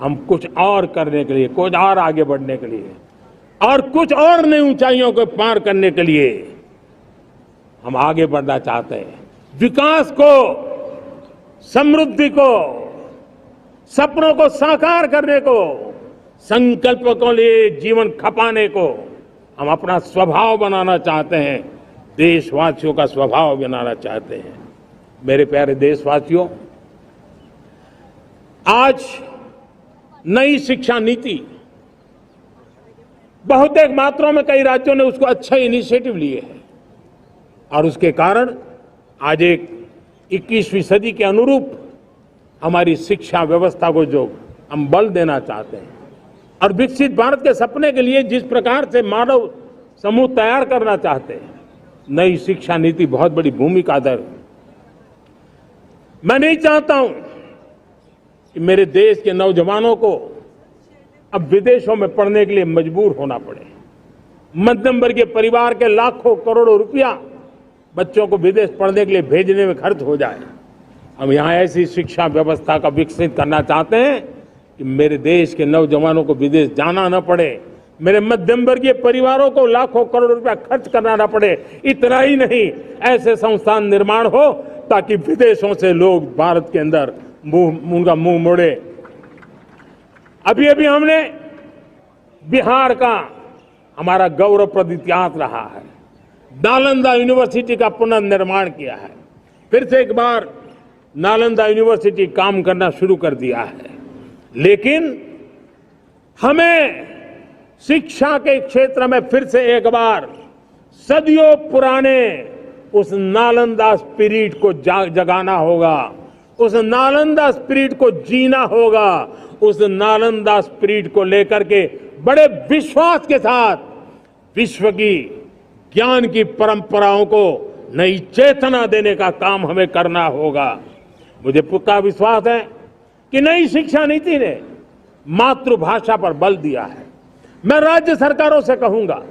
हम कुछ और करने के लिए, कुछ और आगे बढ़ने के लिए और कुछ और नई ऊंचाइयों को पार करने के लिए हम आगे बढ़ना चाहते हैं। विकास को, समृद्धि को, सपनों को साकार करने को, संकल्प को लिए जीवन खपाने को हम अपना स्वभाव बनाना चाहते हैं, देशवासियों का स्वभाव बनाना चाहते हैं। मेरे प्यारे देशवासियों, आज नई शिक्षा नीति बहुतेक मात्राओं में कई राज्यों ने उसको अच्छा इनिशिएटिव लिए हैं और उसके कारण आज एक 21वीं सदी के अनुरूप हमारी शिक्षा व्यवस्था को जो हम बल देना चाहते हैं और विकसित भारत के सपने के लिए जिस प्रकार से मानव समूह तैयार करना चाहते हैं, नई शिक्षा नीति बहुत बड़ी भूमिका अदा। मैं नहीं चाहता हूं कि मेरे देश के नौजवानों को अब विदेशों में पढ़ने के लिए मजबूर होना पड़े। मध्यम वर्गीय परिवार के लाखों करोड़ों रुपया बच्चों को विदेश पढ़ने के लिए भेजने में खर्च हो जाए। हम यहाँ ऐसी शिक्षा व्यवस्था का विकसित करना चाहते हैं कि मेरे देश के नौजवानों को विदेश जाना न पड़े, मेरे मध्यम वर्गीय परिवारों को लाखों करोड़ रुपया खर्च करना न पड़े। इतना ही नहीं, ऐसे संस्थान निर्माण हो ताकि विदेशों से लोग भारत के अंदर उनका मुंह मोड़े। अभी अभी हमने बिहार का हमारा गौरवप्रद इतिहास रहा है, नालंदा यूनिवर्सिटी का पुनर्निर्माण किया है। फिर से एक बार नालंदा यूनिवर्सिटी काम करना शुरू कर दिया है। लेकिन हमें शिक्षा के क्षेत्र में फिर से एक बार सदियों पुराने उस नालंदा स्पिरिट को जगाना होगा, उस नालंदा स्पिरिट को जीना होगा, उस नालंदा स्पिरिट को लेकर के बड़े विश्वास के साथ विश्व की ज्ञान की परंपराओं को नई चेतना देने का काम हमें करना होगा। मुझे पक्का विश्वास है कि नई शिक्षा नीति ने मातृभाषा पर बल दिया है। मैं राज्य सरकारों से कहूंगा,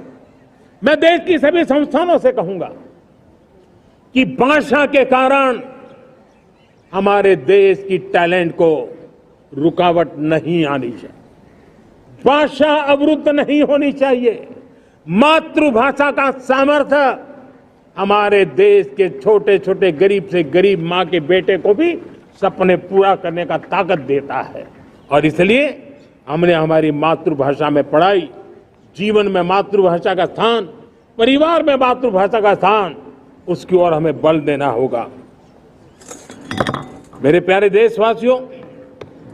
मैं देश की सभी संस्थानों से कहूंगा कि भाषा के कारण हमारे देश की टैलेंट को रुकावट नहीं आनी चाहिए, भाषा अवरुद्ध नहीं होनी चाहिए। मातृभाषा का सामर्थ्य हमारे देश के छोटे छोटे गरीब से गरीब मां के बेटे को भी सपने पूरा करने का ताकत देता है। और इसलिए हमने हमारी मातृभाषा में पढ़ाई, जीवन में मातृभाषा का स्थान, परिवार में मातृभाषा का स्थान, उसकी ओर हमें बल देना होगा। मेरे प्यारे देशवासियों,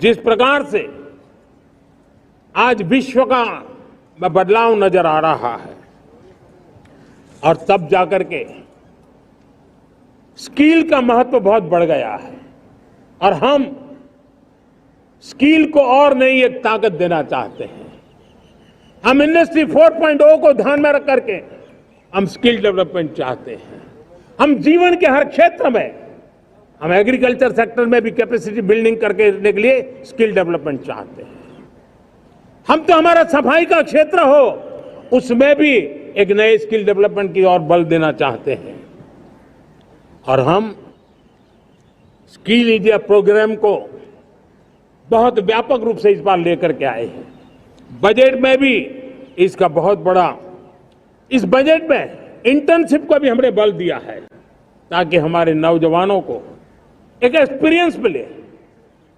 जिस प्रकार से आज विश्व का बदलाव नजर आ रहा है और तब जाकर के स्किल का महत्व बहुत बढ़ गया है और हम स्किल को और नई एक ताकत देना चाहते हैं। हम इंडस्ट्री 4.0 को ध्यान में रख करके हम स्किल डेवलपमेंट चाहते हैं। हम जीवन के हर क्षेत्र में, हम एग्रीकल्चर सेक्टर में भी कैपेसिटी बिल्डिंग करके के लिए स्किल डेवलपमेंट चाहते हैं। हम तो हमारा सफाई का क्षेत्र हो, उसमें भी एक नए स्किल डेवलपमेंट की ओर बल देना चाहते हैं। और हम स्किल इंडिया प्रोग्राम को बहुत व्यापक रूप से इस बार लेकर के आए हैं। बजट में भी इसका बहुत बड़ा, इस बजट में इंटर्नशिप को भी हमने बल दिया है ताकि हमारे नौजवानों को एक एक्सपीरियंस मिले,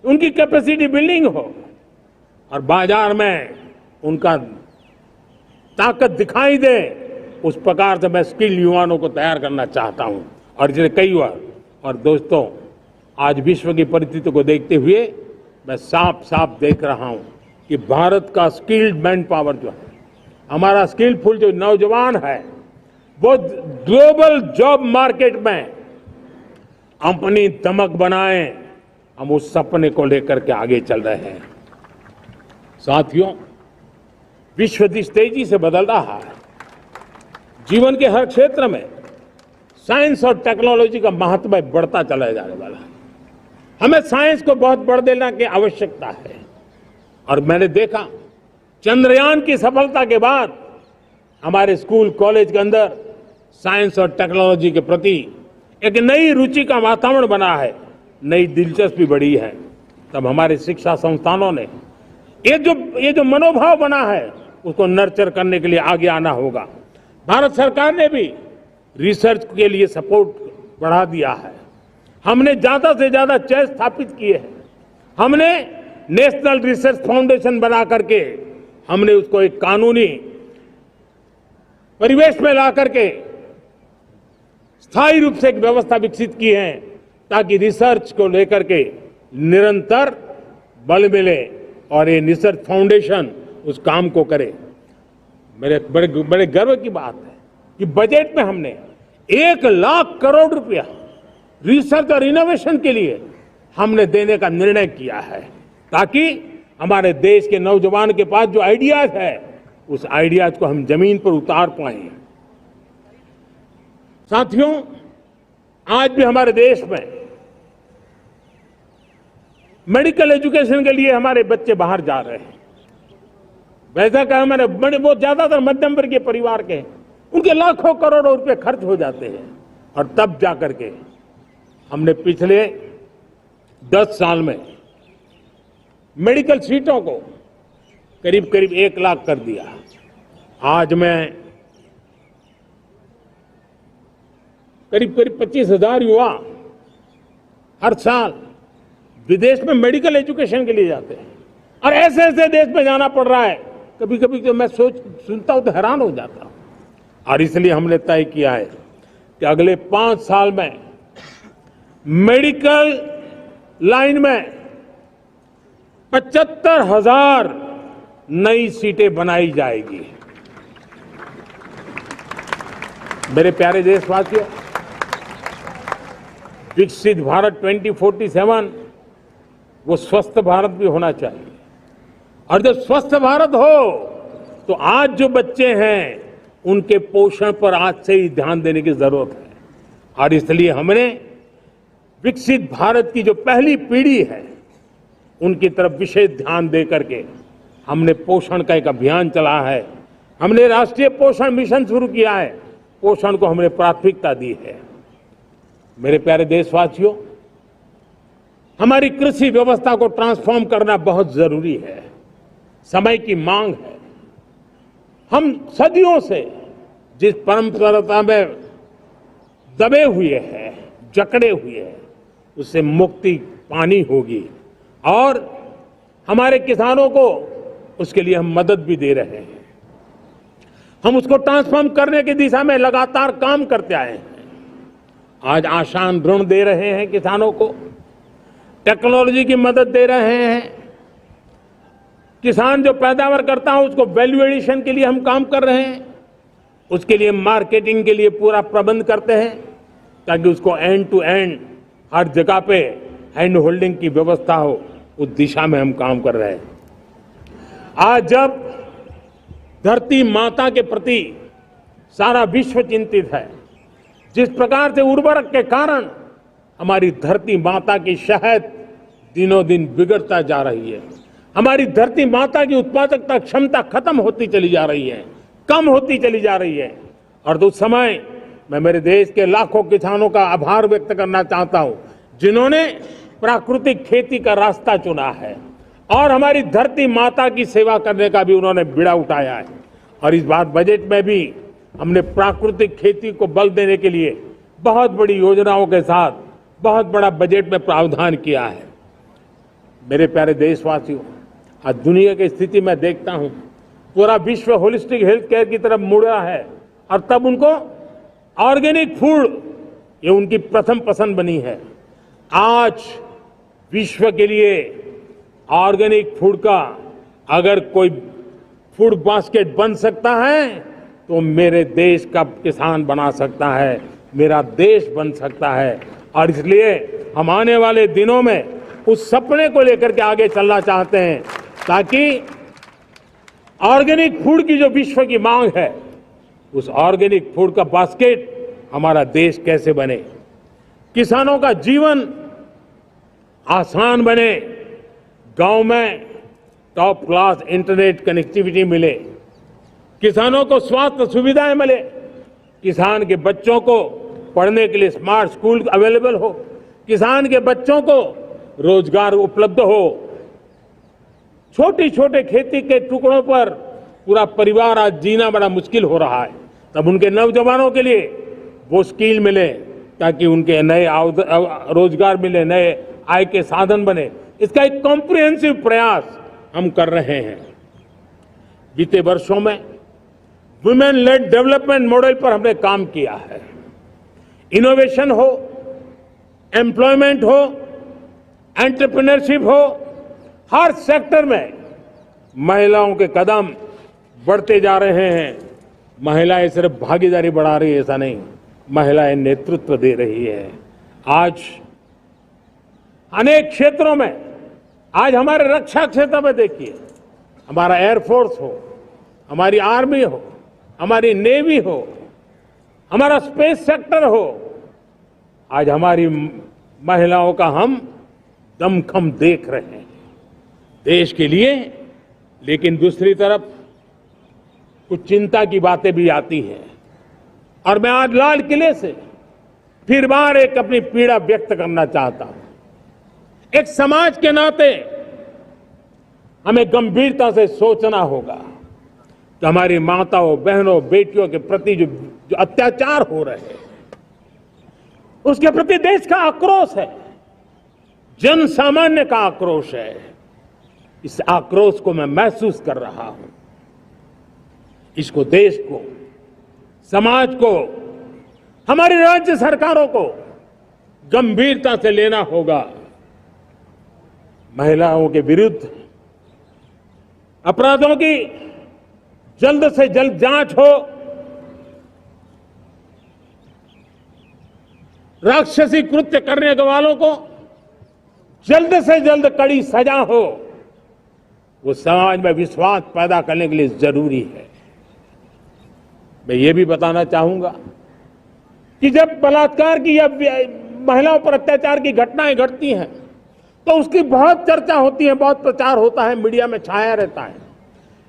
उनकी कैपेसिटी बिल्डिंग हो और बाजार में उनका ताकत दिखाई दे। उस प्रकार से मैं स्किल युवाओं को तैयार करना चाहता हूं। और इसलिए कई बार, और दोस्तों, आज विश्व की परिस्थिति को देखते हुए मैं साफ साफ देख रहा हूं कि भारत का स्किल्ड मैन पावर जो है, हमारा स्किलफुल जो नौजवान है, वो ग्लोबल जॉब मार्केट में अपनी दमक बनाए। हम उस सपने को लेकर के आगे चल रहे हैं। साथियों, विश्व जिस तेजी से बदल रहा है, जीवन के हर क्षेत्र में साइंस और टेक्नोलॉजी का महत्व बढ़ता चला जाने वाला है। हमें साइंस को बहुत बढ़ देने की आवश्यकता है। और मैंने देखा, चंद्रयान की सफलता के बाद हमारे स्कूल कॉलेज के अंदर साइंस और टेक्नोलॉजी के प्रति एक नई रुचि का वातावरण बना है, नई दिलचस्पी बढ़ी है। तब हमारे शिक्षा संस्थानों ने ये जो मनोभाव बना है, उसको नर्चर करने के लिए आगे आना होगा। भारत सरकार ने भी रिसर्च के लिए सपोर्ट बढ़ा दिया है। हमने ज्यादा से ज्यादा चेयर स्थापित किए हैं। हमने नेशनल रिसर्च फाउंडेशन बना करके हमने उसको एक कानूनी परिवेश में ला करके स्थायी रूप से एक व्यवस्था विकसित की है ताकि रिसर्च को लेकर के निरंतर बल मिले और ये रिसर्च फाउंडेशन उस काम को करे। मेरे बड़े गर्व की बात है कि बजट में हमने 1 लाख करोड़ रुपया रिसर्च और इनोवेशन के लिए हमने देने का निर्णय किया है ताकि हमारे देश के नौजवान के पास जो आइडियाज है, उस आइडियाज को हम जमीन पर उतार पाए। साथियों, आज भी हमारे देश में मेडिकल एजुकेशन के लिए हमारे बच्चे बाहर जा रहे हैं। वैसा कहा मैंने, वो ज्यादातर मध्यम वर्गीय परिवार के, उनके लाखों करोड़ों रुपए खर्च हो जाते हैं। और तब जाकर के हमने पिछले 10 साल में मेडिकल सीटों को करीब करीब 1 लाख कर दिया। आज मैं करीब करीब 25,000 युवा हर साल विदेश में मेडिकल एजुकेशन के लिए जाते हैं, और ऐसे ऐसे देश में जाना पड़ रहा है, कभी कभी तो मैं सुनता हूं तो हैरान हो जाता हूं। और इसलिए हमने तय किया है कि अगले 5 साल में मेडिकल लाइन में 75,000 नई सीटें बनाई जाएगी। मेरे प्यारे देशवासियों, विकसित भारत 2047 वो स्वस्थ भारत भी होना चाहिए, और जब स्वस्थ भारत हो तो आज जो बच्चे हैं उनके पोषण पर आज से ही ध्यान देने की जरूरत है। और इसलिए हमने विकसित भारत की जो पहली पीढ़ी है उनकी तरफ विशेष ध्यान दे करके हमने पोषण का एक अभियान चला है। हमने राष्ट्रीय पोषण मिशन शुरू किया है, पोषण को हमने प्राथमिकता दी है। मेरे प्यारे देशवासियों, हमारी कृषि व्यवस्था को ट्रांसफॉर्म करना बहुत जरूरी है, समय की मांग है। हम सदियों से जिस परंपरा में दबे हुए हैं, जकड़े हुए हैं, उससे मुक्ति पानी होगी, और हमारे किसानों को उसके लिए हम मदद भी दे रहे हैं। हम उसको ट्रांसफॉर्म करने की दिशा में लगातार काम करते आए हैं। आज आसान ऋण दे रहे हैं किसानों को, टेक्नोलॉजी की मदद दे रहे हैं। किसान जो पैदावार करता है उसको वैल्यू एडिशन के लिए हम काम कर रहे हैं, उसके लिए मार्केटिंग के लिए पूरा प्रबंध करते हैं, ताकि उसको एंड टू एंड हर जगह पे हैंड होल्डिंग की व्यवस्था हो, उस दिशा में हम काम कर रहे हैं। आज जब धरती माता के प्रति सारा विश्व चिंतित है, जिस प्रकार से उर्वरक के कारण हमारी धरती माता की शहद दिनों दिन बिगड़ता जा रही है, हमारी धरती माता की उत्पादकता क्षमता खत्म होती चली जा रही है, कम होती चली जा रही है, और उस समय मैं मेरे देश के लाखों किसानों का आभार व्यक्त करना चाहता हूं, जिन्होंने प्राकृतिक खेती का रास्ता चुना है और हमारी धरती माता की सेवा करने का भी उन्होंने बीड़ा उठाया है। और इस बार बजट में भी हमने प्राकृतिक खेती को बल देने के लिए बहुत बड़ी योजनाओं के साथ बहुत बड़ा बजट में प्रावधान किया है। मेरे प्यारे देशवासियों, आज दुनिया की स्थिति में देखता हूं, पूरा विश्व होलिस्टिक हेल्थ केयर की तरफ मुड़ रहा है, और तब उनको ऑर्गेनिक फूड ये उनकी प्रथम पसंद बनी है। आज विश्व के लिए ऑर्गेनिक फूड का अगर कोई फूड बास्केट बन सकता है तो मेरे देश का किसान बना सकता है, मेरा देश बन सकता है। और इसलिए हम आने वाले दिनों में उस सपने को लेकर के आगे चलना चाहते हैं, ताकि ऑर्गेनिक फूड की जो विश्व की मांग है, उस ऑर्गेनिक फूड का बास्केट हमारा देश कैसे बने, किसानों का जीवन आसान बने, गांव में टॉप क्लास इंटरनेट कनेक्टिविटी मिले, किसानों को स्वास्थ्य सुविधाएं मिले, किसान के बच्चों को पढ़ने के लिए स्मार्ट स्कूल अवेलेबल हो, किसान के बच्चों को रोजगार उपलब्ध हो। छोटे छोटे खेती के टुकड़ों पर पूरा परिवार आज जीना बड़ा मुश्किल हो रहा है, तब उनके नौजवानों के लिए वो स्किल मिले, ताकि उनके नए रोजगार मिले, नए आय के साधन बने। इसका एक कॉम्प्रिहेंसिव प्रयास हम कर रहे हैं। बीते वर्षों में वुमेन लेड डेवलपमेंट मॉडल पर हमने काम किया है। इनोवेशन हो, एम्प्लॉयमेंट हो, एंटरप्रेन्योरशिप हो, हर सेक्टर में महिलाओं के कदम बढ़ते जा रहे हैं। महिलाएं सिर्फ भागीदारी बढ़ा रही है ऐसा नहीं, महिलाएं नेतृत्व दे रही है। आज अनेक क्षेत्रों में, आज हमारे रक्षा क्षेत्र में देखिए, हमारा एयरफोर्स हो, हमारी आर्मी हो, हमारी नेवी हो, हमारा स्पेस सेक्टर हो, आज हमारी महिलाओं का हम दमखम देख रहे हैं देश के लिए। लेकिन दूसरी तरफ कुछ चिंता की बातें भी आती हैं, और मैं आज लाल किले से फिर बार एक अपनी पीड़ा व्यक्त करना चाहता हूं। एक समाज के नाते हमें गंभीरता से सोचना होगा कि हमारी माताओं, बहनों, बेटियों के प्रति जो अत्याचार हो रहे हैं, उसके प्रति देश का आक्रोश है, जन सामान्य का आक्रोश है। इस आक्रोश को मैं महसूस कर रहा हूं। इसको देश को, समाज को, हमारी राज्य सरकारों को गंभीरता से लेना होगा। महिलाओं के विरुद्ध अपराधों की जल्द से जल्द जांच हो, राक्षसी कृत्य करने वालों को जल्द से जल्द कड़ी सजा हो, वो समाज में विश्वास पैदा करने के लिए जरूरी है। मैं ये भी बताना चाहूंगा कि जब बलात्कार की या महिलाओं पर अत्याचार की घटनाएं घटती हैं तो उसकी बहुत चर्चा होती है, बहुत प्रचार होता है, मीडिया में छाया रहता है।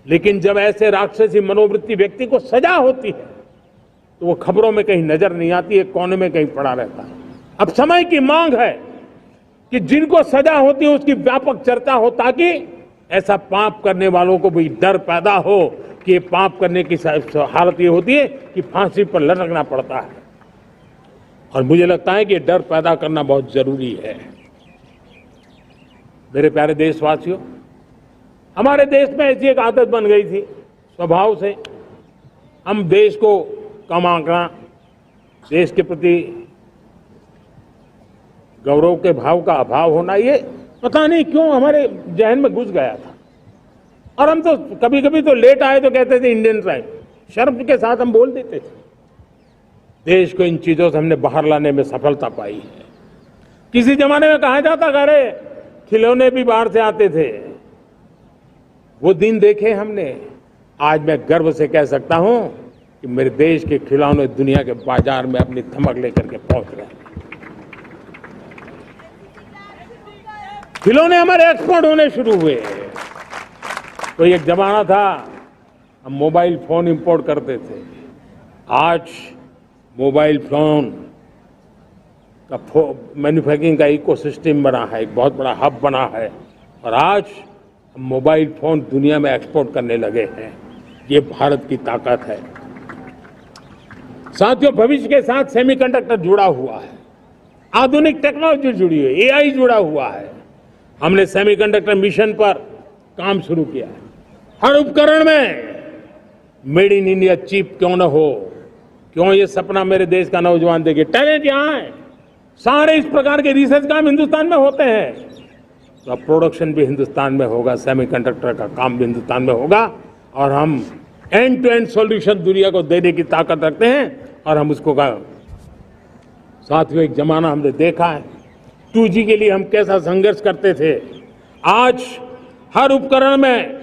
लेकिन जब ऐसे राक्षसी मनोवृत्ति व्यक्ति को सजा होती है तो वो खबरों में कहीं नजर नहीं आती है, कोने में कहीं पड़ा रहता है। अब समय की मांग है कि जिनको सजा होती है उसकी व्यापक चर्चा हो, ताकि ऐसा पाप करने वालों को भी डर पैदा हो कि ये पाप करने की हालत ये होती है कि फांसी पर लटकना पड़ता है। और मुझे लगता है कि ये डर पैदा करना बहुत जरूरी है। मेरे प्यारे देशवासियों, हमारे देश में ऐसी एक आदत बन गई थी स्वभाव से, हम देश को कम आंकना, देश के प्रति गौरव के भाव का अभाव होना, ये पता नहीं क्यों हमारे जहन में घुस गया था। और हम तो कभी कभी तो लेट आए तो कहते थे इंडियन टाइम, शर्म के साथ हम बोल देते थे। देश को इन चीजों से हमने बाहर लाने में सफलता पाई है। किसी जमाने में कहा जाता, अरे खिलौने भी बाहर से आते थे, वो दिन देखे हमने। आज मैं गर्व से कह सकता हूं कि मेरे देश के खिलौने दुनिया के बाजार में अपनी धमक लेकर के पहुंच रहे हैं। खिलौने हमारे एक्सपोर्ट होने शुरू हुए। तो एक जमाना था हम मोबाइल फोन इंपोर्ट करते थे, आज मोबाइल फोन का मैन्युफैक्चरिंग का इकोसिस्टम बना है, एक बहुत बड़ा हब बना है, और आज हम मोबाइल फोन दुनिया में एक्सपोर्ट करने लगे हैं। ये भारत की ताकत है। साथियों, भविष्य के साथ सेमीकंडक्टर जुड़ा हुआ है, आधुनिक टेक्नोलॉजी जुड़ी हुई है, एआई जुड़ा हुआ है। हमने सेमीकंडक्टर मिशन पर काम शुरू किया है। हर उपकरण में मेड इन इंडिया चिप क्यों न हो, क्यों ये सपना मेरे देश का नौजवान देखे। टैलेंट यहाँ है, सारे इस प्रकार के रिसर्च काम हिंदुस्तान में होते हैं, तो अब प्रोडक्शन भी हिंदुस्तान में होगा, सेमीकंडक्टर का काम भी हिंदुस्तान में होगा, और हम एंड टू एंड सॉल्यूशन दुनिया को देने की ताकत रखते हैं, और हम उसको साथियों, एक जमाना हमने देखा है 2G के लिए हम कैसा संघर्ष करते थे। आज हर उपकरण में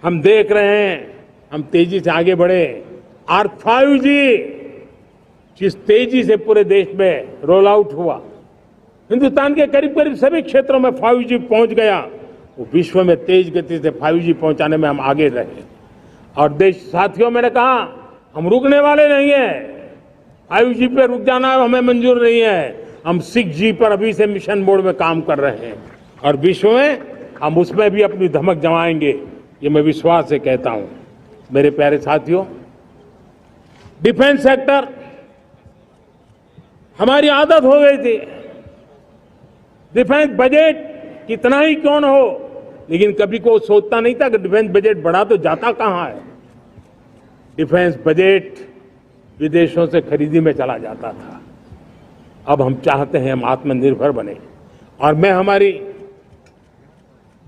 हम देख रहे हैं, हम तेजी से आगे बढ़े। और 5G जिस तेजी से पूरे देश में रोल आउट हुआ, हिंदुस्तान के करीब करीब सभी क्षेत्रों में 5G पहुंच गया। वो विश्व में तेज गति से 5G पहुंचाने में हम आगे रहे। और देश साथियों, मैंने कहा हम रुकने वाले नहीं हैं। 5G पे रुक जाना हमें मंजूर नहीं है। हम 6G पर अभी से मिशन मोड में काम कर रहे हैं, और विश्व में हम उसमें भी अपनी धमक जमाएंगे, ये मैं विश्वास से कहता हूं। मेरे प्यारे साथियों, डिफेंस सेक्टर, हमारी आदत हो गई थी, डिफेंस बजट कितना ही क्यों न हो, लेकिन कभी कोई सोचता नहीं था कि डिफेंस बजट बढ़ा तो जाता कहां है। डिफेंस बजट विदेशों से खरीदी में चला जाता था। अब हम चाहते हैं हम आत्मनिर्भर बने, और मैं हमारी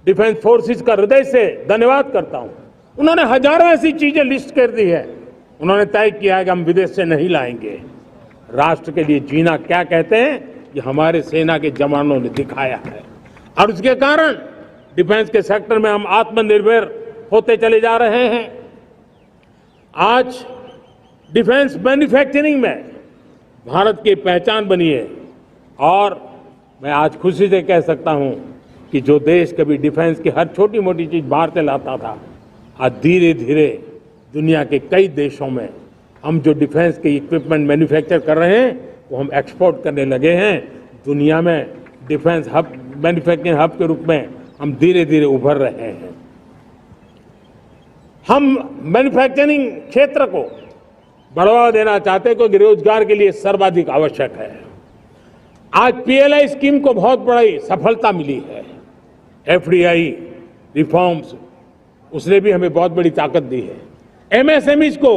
डिफेंस फोर्सेस का हृदय से धन्यवाद करता हूं। उन्होंने हजारों ऐसी चीजें लिस्ट कर दी है। उन्होंने तय किया है कि हम विदेश से नहीं लाएंगे। राष्ट्र के लिए जीना क्या कहते हैं, ये हमारे सेना के जवानों ने दिखाया है, और उसके कारण डिफेंस के सेक्टर में हम आत्मनिर्भर होते चले जा रहे हैं। आज डिफेंस मैन्युफैक्चरिंग में भारत की पहचान बनी है, और मैं आज खुशी से कह सकता हूं कि जो देश कभी डिफेंस की हर छोटी मोटी चीज बाहर से लाता था, आज धीरे धीरे दुनिया के कई देशों में हम जो डिफेंस के इक्विपमेंट मैन्युफैक्चर कर रहे हैं वो हम एक्सपोर्ट करने लगे हैं। दुनिया में डिफेंस हब मैन्युफैक्चरिंग हब के रूप में हम धीरे धीरे उभर रहे हैं। हम मैन्युफैक्चरिंग क्षेत्र को बढ़ावा देना चाहते हैं क्योंकि रोजगार के लिए सर्वाधिक आवश्यक है। आज पीएलआई स्कीम को बहुत बड़ी सफलता मिली है। एफडीआई रिफॉर्म्स, उसने भी हमें बहुत बड़ी ताकत दी है। एमएसएमईज को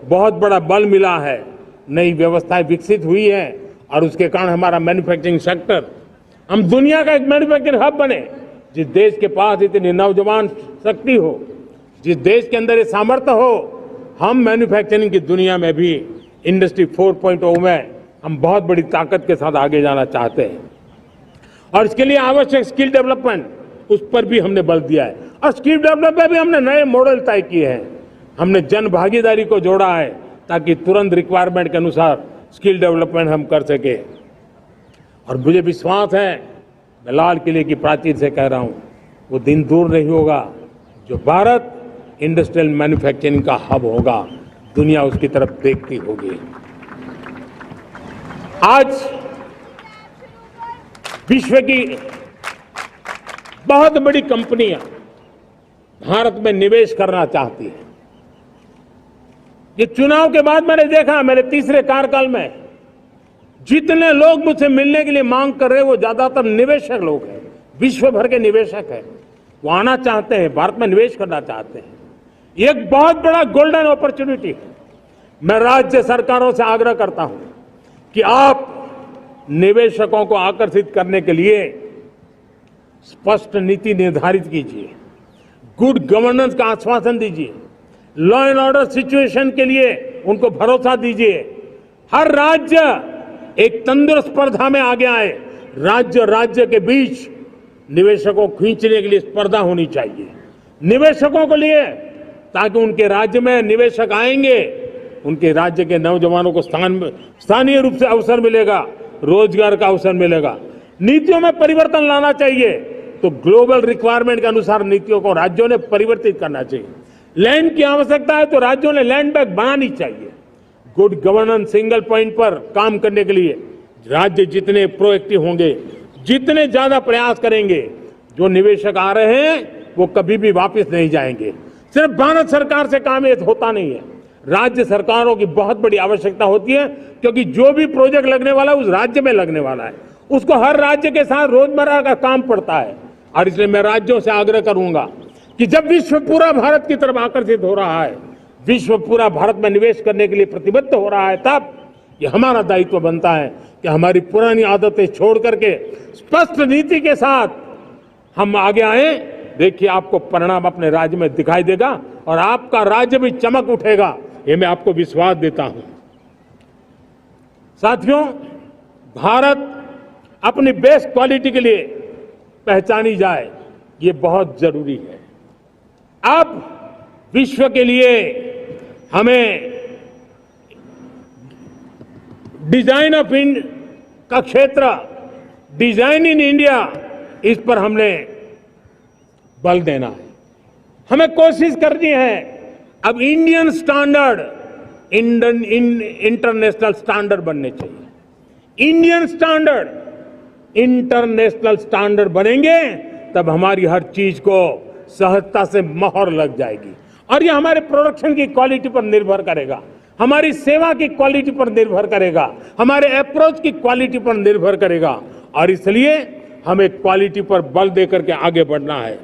बहुत बड़ा बल मिला है, नई व्यवस्थाएं विकसित हुई है और उसके कारण हमारा मैन्युफैक्चरिंग सेक्टर, हम दुनिया का एक मैन्युफैक्चरिंग हब बने। जिस देश के पास इतनी नौजवान शक्ति हो, जिस देश के अंदर ये सामर्थ्य हो, हम मैन्युफैक्चरिंग की दुनिया में भी इंडस्ट्री 4.0 में हम बहुत बड़ी ताकत के साथ आगे जाना चाहते हैं। और इसके लिए आवश्यक स्किल डेवलपमेंट, उस पर भी हमने बल दिया है। और स्किल डेवलपमेंट में भी हमने नए मॉडल तय किए हैं। हमने जन भागीदारी को जोड़ा है ताकि तुरंत रिक्वायरमेंट के अनुसार स्किल डेवलपमेंट हम कर सके। और मुझे विश्वास है, मैं लाल किले की प्राचीर से कह रहा हूं, वो दिन दूर नहीं होगा जो भारत इंडस्ट्रियल मैन्युफैक्चरिंग का हब होगा, दुनिया उसकी तरफ देखती होगी। आज विश्व की बहुत बड़ी कंपनियां भारत में निवेश करना चाहती हैं। ये चुनाव के बाद मैंने देखा, मेरे तीसरे कार्यकाल में जितने लोग मुझसे मिलने के लिए मांग कर रहे हैं वो ज्यादातर निवेशक लोग हैं, विश्व भर के निवेशक हैं। वो आना चाहते हैं, भारत में निवेश करना चाहते हैं। ये एक बहुत बड़ा गोल्डन अपॉर्चुनिटी है। मैं राज्य सरकारों से आग्रह करता हूं कि आप निवेशकों को आकर्षित करने के लिए स्पष्ट नीति निर्धारित कीजिए, गुड गवर्नेंस का आश्वासन दीजिए, लॉ एंड ऑर्डर सिचुएशन के लिए उनको भरोसा दीजिए। हर राज्य एक तंदुरुस्त स्पर्धा में आगे आए। राज्य के बीच निवेशकों को खींचने के लिए स्पर्धा होनी चाहिए, निवेशकों को लिए, ताकि उनके राज्य में निवेशक आएंगे, उनके राज्य के नौजवानों को स्थानीय रूप से अवसर मिलेगा, रोजगार का अवसर मिलेगा। नीतियों में परिवर्तन लाना चाहिए तो ग्लोबल रिक्वायरमेंट के अनुसार नीतियों को राज्यों ने परिवर्तित करना चाहिए। लैंड की आवश्यकता है तो राज्यों ने लैंड बैंक बनानी चाहिए। गुड गवर्नेंस सिंगल पॉइंट पर काम करने के लिए राज्य जितने प्रोएक्टिव होंगे, जितने ज्यादा प्रयास करेंगे, जो निवेशक आ रहे हैं वो कभी भी वापस नहीं जाएंगे। सिर्फ भारत सरकार से काम ये होता नहीं है, राज्य सरकारों की बहुत बड़ी आवश्यकता होती है, क्योंकि जो भी प्रोजेक्ट लगने वाला है उस राज्य में लगने वाला है, उसको हर राज्य के साथ रोजमर्रा का काम पड़ता है। और इसलिए मैं राज्यों से आग्रह करूंगा कि जब विश्व पूरा भारत की तरफ आकर्षित हो रहा है, विश्व पूरा भारत में निवेश करने के लिए प्रतिबद्ध हो रहा है, तब ये हमारा दायित्व बनता है कि हमारी पुरानी आदतें छोड़ करके स्पष्ट नीति के साथ हम आगे आए। देखिए, आपको परिणाम अपने राज्य में दिखाई देगा और आपका राज्य भी चमक उठेगा, ये मैं आपको विश्वास देता हूं। साथियों, भारत अपनी बेस्ट क्वालिटी के लिए पहचानी जाए, ये बहुत जरूरी है। अब विश्व के लिए हमें डिजाइन ऑफ का क्षेत्र, डिजाइन इन इंडिया, इस पर हमने बल देना है। हमें कोशिश करनी है अब इंडियन स्टैंडर्ड इंटरनेशनल स्टैंडर्ड बनने चाहिए। इंडियन स्टैंडर्ड इंटरनेशनल स्टैंडर्ड बनेंगे तब हमारी हर चीज को सहजता से मोहर लग जाएगी। और ये हमारे प्रोडक्शन की क्वालिटी पर निर्भर करेगा, हमारी सेवा की क्वालिटी पर निर्भर करेगा, हमारे अप्रोच की क्वालिटी पर निर्भर करेगा। और इसलिए हमें क्वालिटी पर बल देकर के आगे बढ़ना है।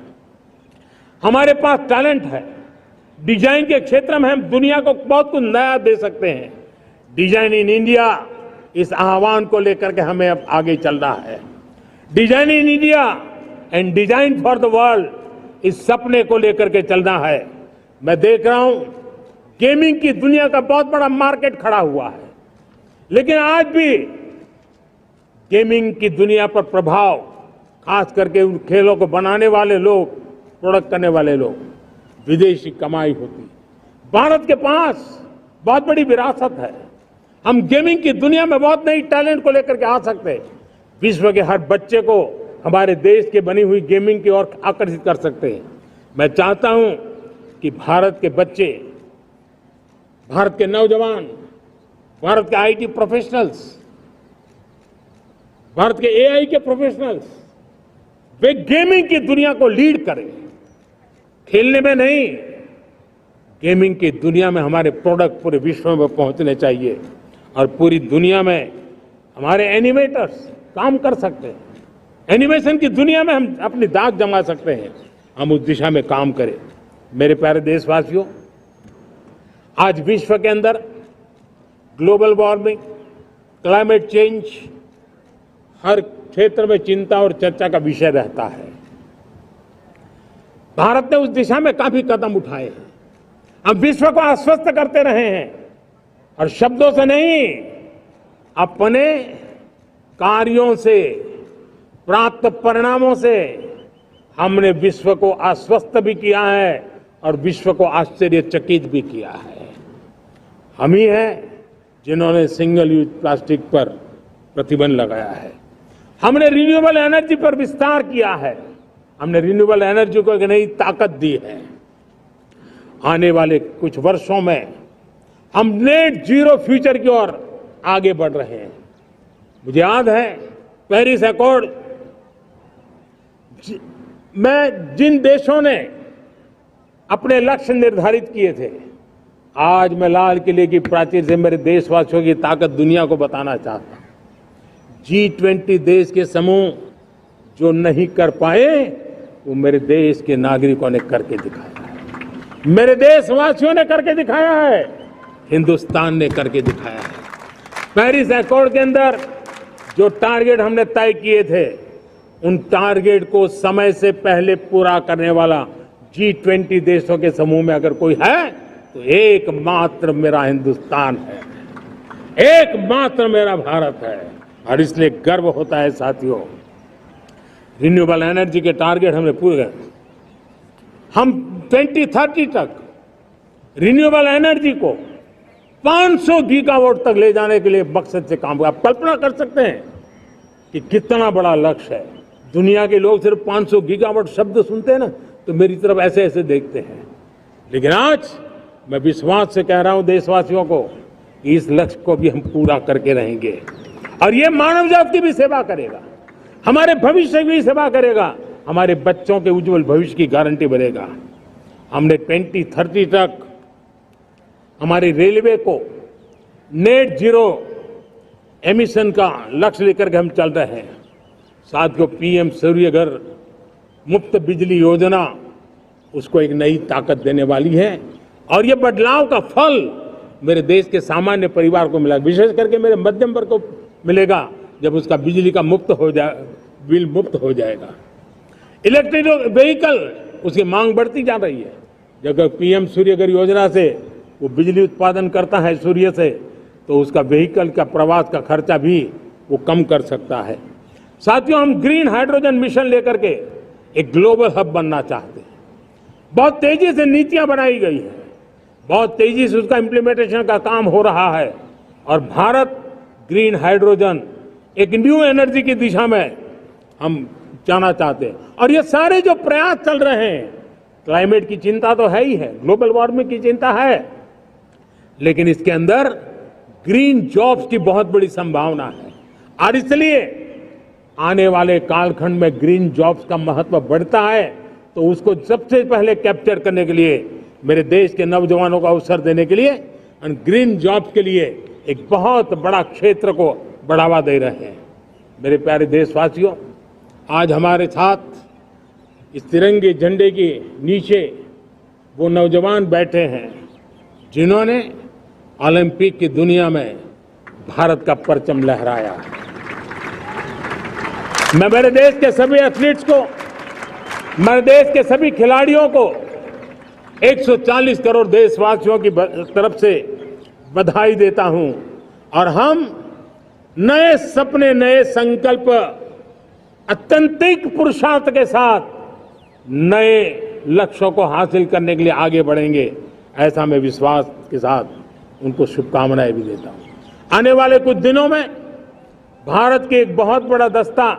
हमारे पास टैलेंट है, डिजाइन के क्षेत्र में हम दुनिया को बहुत कुछ नया दे सकते हैं। डिजाइन इन इंडिया, इस आह्वान को लेकर के हमें अब आगे चलना है। Design in India and design for the world, इस सपने को लेकर के चलना है। मैं देख रहा हूं गेमिंग की दुनिया का बहुत बड़ा मार्केट खड़ा हुआ है, लेकिन आज भी गेमिंग की दुनिया पर प्रभाव, खास करके उन खेलों को बनाने वाले लोग, प्रोडक्ट करने वाले लोग, विदेशी कमाई होती। भारत के पास बहुत बड़ी विरासत है, हम गेमिंग की दुनिया में बहुत नई टैलेंट को लेकर के आ सकते हैं। विश्व के हर बच्चे को हमारे देश के बनी हुई गेमिंग की ओर आकर्षित कर सकते हैं। मैं चाहता हूं कि भारत के बच्चे, भारत के नौजवान, भारत के आईटी प्रोफेशनल्स, भारत के एआई के प्रोफेशनल्स वे गेमिंग की दुनिया को लीड करें, खेलने में नहीं, गेमिंग की दुनिया में हमारे प्रोडक्ट पूरे विश्व में पहुंचने चाहिए और पूरी दुनिया में हमारे एनिमेटर्स काम कर सकते हैं। एनिमेशन की दुनिया में हम अपनी दाग जमा सकते हैं। हम उस दिशा में काम करें। मेरे प्यारे देशवासियों, आज विश्व के अंदर ग्लोबल वार्मिंग, क्लाइमेट चेंज हर क्षेत्र में चिंता और चर्चा का विषय रहता है। भारत ने उस दिशा में काफी कदम उठाए हैं। हम विश्व को आश्वस्त करते रहे हैं और शब्दों से नहीं, अपने कार्यों से, प्राप्त परिणामों से हमने विश्व को आश्वस्त भी किया है और विश्व को आश्चर्यचकित भी किया है। हम ही हैं जिन्होंने सिंगल यूज प्लास्टिक पर प्रतिबंध लगाया है। हमने रिन्यूएबल एनर्जी पर विस्तार किया है। हमने रिन्यूएबल एनर्जी को एक नई ताकत दी है। आने वाले कुछ वर्षों में हम नेट जीरो फ्यूचर की ओर आगे बढ़ रहे हैं। मुझे याद है पेरिस अकॉर्ड में जिन देशों ने अपने लक्ष्य निर्धारित किए थे, आज मैं लाल किले की प्राचीर से मेरे देशवासियों की ताकत दुनिया को बताना चाहता हूं। G20 देश के समूह जो नहीं कर पाए, वो मेरे देश के नागरिकों ने करके दिखाया है। मेरे देशवासियों ने करके दिखाया है। हिंदुस्तान ने करके दिखाया है। पेरिस अकॉर्ड के अंदर जो टारगेट हमने तय किए थे, उन टारगेट को समय से पहले पूरा करने वाला G20 देशों के समूह में अगर कोई है तो एकमात्र मेरा हिंदुस्तान है, एकमात्र मेरा भारत है। और इसलिए गर्व होता है साथियों। रिन्यूएबल एनर्जी के टारगेट हमने पूरे, हम 2030 तक रिन्यूएबल एनर्जी को 500 गीगावाट तक ले जाने के लिए मकसद से काम। आप कल्पना कर सकते हैं कि कितना बड़ा लक्ष्य है। दुनिया के लोग सिर्फ 500 गीगावाट शब्द सुनते हैं ना, तो मेरी तरफ ऐसे ऐसे देखते हैं। लेकिन आज मैं विश्वास से कह रहा हूं देशवासियों को कि इस लक्ष्य को भी हम पूरा करके रहेंगे और ये मानव जाति की भी सेवा करेगा, हमारे भविष्य की भी सेवा करेगा, हमारे बच्चों के उज्जवल भविष्य की गारंटी बनेगा। हमने 2030 तक हमारी रेलवे को नेट जीरो एमिशन का लक्ष्य लेकर के हम चल रहे हैं। साथियों, पीएम सूर्य घर मुफ्त बिजली योजना उसको एक नई ताकत देने वाली है और ये बदलाव का फल मेरे देश के सामान्य परिवार को मिला, विशेष करके मेरे मध्यम वर्ग को मिलेगा जब उसका बिजली का बिल मुक्त हो जाएगा। इलेक्ट्रिक व्हीकल, उसकी मांग बढ़ती जा रही है। जब पीएम सूर्य घर योजना से वो बिजली उत्पादन करता है सूर्य से, तो उसका व्हीकल का प्रवास का खर्चा भी वो कम कर सकता है। साथियों, हम ग्रीन हाइड्रोजन मिशन लेकर के एक ग्लोबल हब बनना चाहते हैं। बहुत तेजी से नीतियां बनाई गई है, बहुत तेजी से उसका इम्प्लीमेंटेशन का काम हो रहा है और भारत ग्रीन हाइड्रोजन एक न्यू एनर्जी की दिशा में हम जाना चाहते हैं। और ये सारे जो प्रयास चल रहे हैं, क्लाइमेट की चिंता तो है ही है, ग्लोबल वार्मिंग की चिंता है, लेकिन इसके अंदर ग्रीन जॉब्स की बहुत बड़ी संभावना है और इसलिए आने वाले कालखंड में ग्रीन जॉब्स का महत्व बढ़ता है। तो उसको सबसे पहले कैप्चर करने के लिए, मेरे देश के नौजवानों को अवसर देने के लिए और ग्रीन जॉब्स के लिए एक बहुत बड़ा क्षेत्र को बढ़ावा दे रहे हैं। मेरे प्यारे देशवासियों, आज हमारे साथ इस तिरंगे झंडे के नीचे वो नौजवान बैठे हैं जिन्होंने ओलंपिक की दुनिया में भारत का परचम लहराया है। मैं मेरे देश के सभी एथलीट्स को, मेरे देश के सभी खिलाड़ियों को 140 करोड़ देशवासियों की तरफ से बधाई देता हूं और हम नए सपने, नए संकल्प, अत्यंतिक पुरुषार्थ के साथ नए लक्ष्यों को हासिल करने के लिए आगे बढ़ेंगे। ऐसा मैं विश्वास के साथ उनको शुभकामनाएं भी देता हूं। आने वाले कुछ दिनों में भारत के एक बहुत बड़ा दस्ता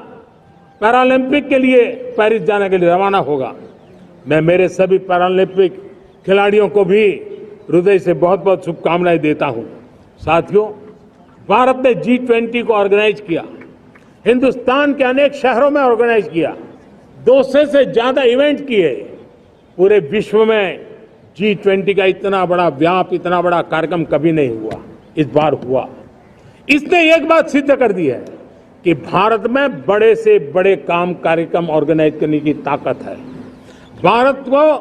पैरालंपिक के लिए पेरिस जाने के लिए रवाना होगा। मैं मेरे सभी पैरालंपिक खिलाड़ियों को भी हृदय से बहुत बहुत शुभकामनाएं देता हूं। साथियों, भारत ने G20 को ऑर्गेनाइज किया, हिंदुस्तान के अनेक शहरों में ऑर्गेनाइज किया। 200 से ज्यादा इवेंट किए। पूरे विश्व में G20 का इतना बड़ा व्याप, इतना बड़ा कार्यक्रम कभी नहीं हुआ, इस बार हुआ। इसने एक बात सिद्ध कर दी है कि भारत में बड़े से बड़े काम, कार्यक्रम ऑर्गेनाइज करने की ताकत है। भारत को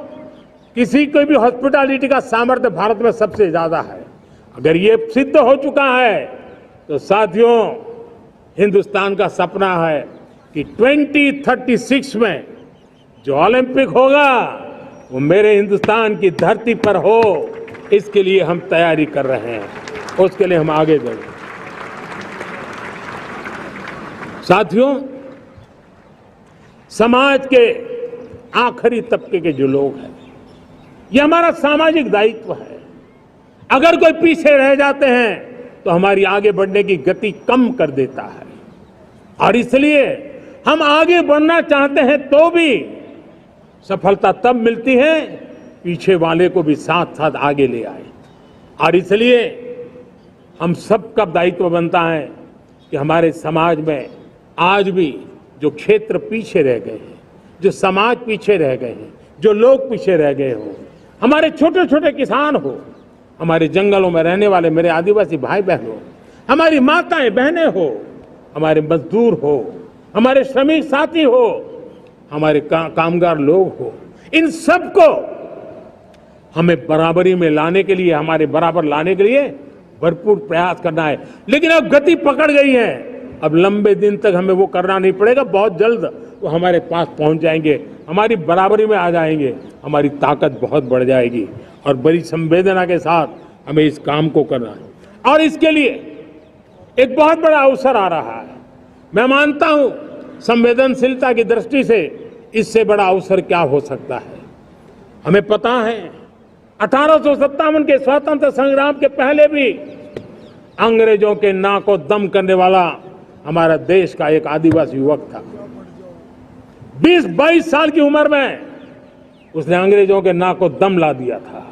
किसी को भी हॉस्पिटैलिटी का सामर्थ्य भारत में सबसे ज्यादा है। अगर ये सिद्ध हो चुका है तो साथियों, हिंदुस्तान का सपना है कि 2036 में जो ओलंपिक होगा वो मेरे हिंदुस्तान की धरती पर हो। इसके लिए हम तैयारी कर रहे हैं, उसके लिए हम आगे बढ़े। साथियों, समाज के आखिरी तबके के जो लोग हैं, ये हमारा सामाजिक दायित्व है। अगर कोई पीछे रह जाते हैं तो हमारी आगे बढ़ने की गति कम कर देता है, और इसलिए हम आगे बढ़ना चाहते हैं तो भी सफलता तब मिलती है पीछे वाले को भी साथ साथ आगे ले आए। और इसलिए हम सबका दायित्व बनता है कि हमारे समाज में आज भी जो क्षेत्र पीछे रह गए हैं, जो समाज पीछे रह गए हैं, जो लोग पीछे रह गए हो, हमारे छोटे छोटे किसान हो, हमारे जंगलों में रहने वाले मेरे आदिवासी भाई बहन हो, हमारी माताएं बहनें हो, हमारे मजदूर हो, हमारे श्रमिक साथी हो, हमारे कामगार लोग हो, इन सबको हमें बराबरी में लाने के लिए, हमारे बराबर लाने के लिए भरपूर प्रयास करना है। लेकिन अब गति पकड़ गई है, अब लंबे दिन तक हमें वो करना नहीं पड़ेगा। बहुत जल्द वो हमारे पास पहुंच जाएंगे, हमारी बराबरी में आ जाएंगे, हमारी ताकत बहुत बढ़ जाएगी, और बड़ी संवेदना के साथ हमें इस काम को करना है। और इसके लिए एक बहुत बड़ा अवसर आ रहा है। मैं मानता हूं संवेदनशीलता की दृष्टि से इससे बड़ा अवसर क्या हो सकता है। हमें पता है 1857 के स्वतंत्र संग्राम के पहले भी अंग्रेजों के नाक को दम करने वाला हमारा देश का एक आदिवासी युवक था। 20-22 साल की उम्र में उसने अंग्रेजों के नाक को दम ला दिया था,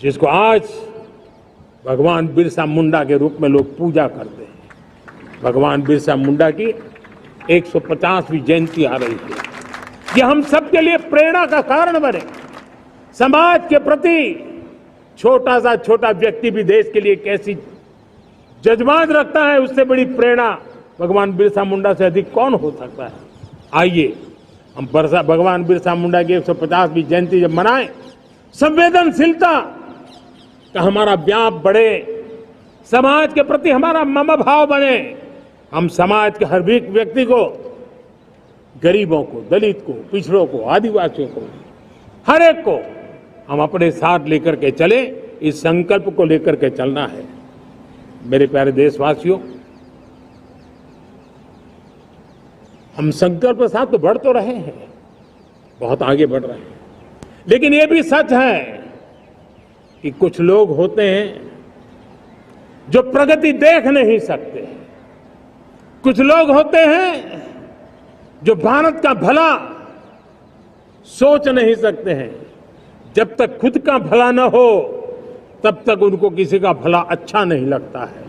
जिसको आज भगवान बिरसा मुंडा के रूप में लोग पूजा करते हैं। भगवान बिरसा मुंडा की 150वीं जयंती आ रही है। ये हम सबके लिए प्रेरणा का कारण बने। समाज के प्रति छोटा व्यक्ति भी देश के लिए कैसी जज्बात रखता है, उससे बड़ी प्रेरणा भगवान बिरसा मुंडा से अधिक कौन हो सकता है। आइए हम भगवान बिरसा मुंडा की 150वीं जयंती जब मनाएं, संवेदनशीलता का हमारा व्याप बढ़े, समाज के प्रति हमारा ममभाव बने। हम समाज के हर एक व्यक्ति को, गरीबों को, दलित को, पिछड़ों को, आदिवासियों को, हर एक को हम अपने साथ लेकर के चले। इस संकल्प को लेकर के चलना है। मेरे प्यारे देशवासियों, हम संकल्प के साथ तो बढ़ तो रहे हैं, बहुत आगे बढ़ रहे हैं, लेकिन ये भी सच है कि कुछ लोग होते हैं जो प्रगति देख नहीं सकते। कुछ लोग होते हैं जो भारत का भला सोच नहीं सकते हैं। जब तक खुद का भला न हो तब तक उनको किसी का भला अच्छा नहीं लगता है।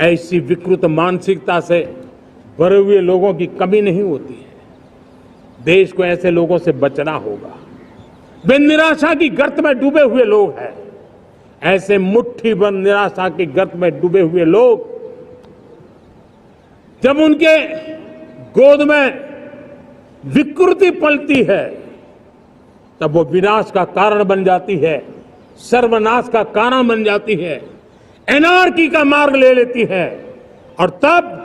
ऐसी विकृत मानसिकता से भरे हुए लोगों की कमी नहीं होती है। देश को ऐसे लोगों से बचना होगा। वे निराशा की गर्त में डूबे हुए लोग हैं। ऐसे मुट्ठी भर निराशा की गर्त में डूबे हुए लोग, जब उनके गोद में विकृति पलती है तब वो विनाश का कारण बन जाती है, सर्वनाश का कारण बन जाती है, एनार्की का मार्ग ले लेती है, और तब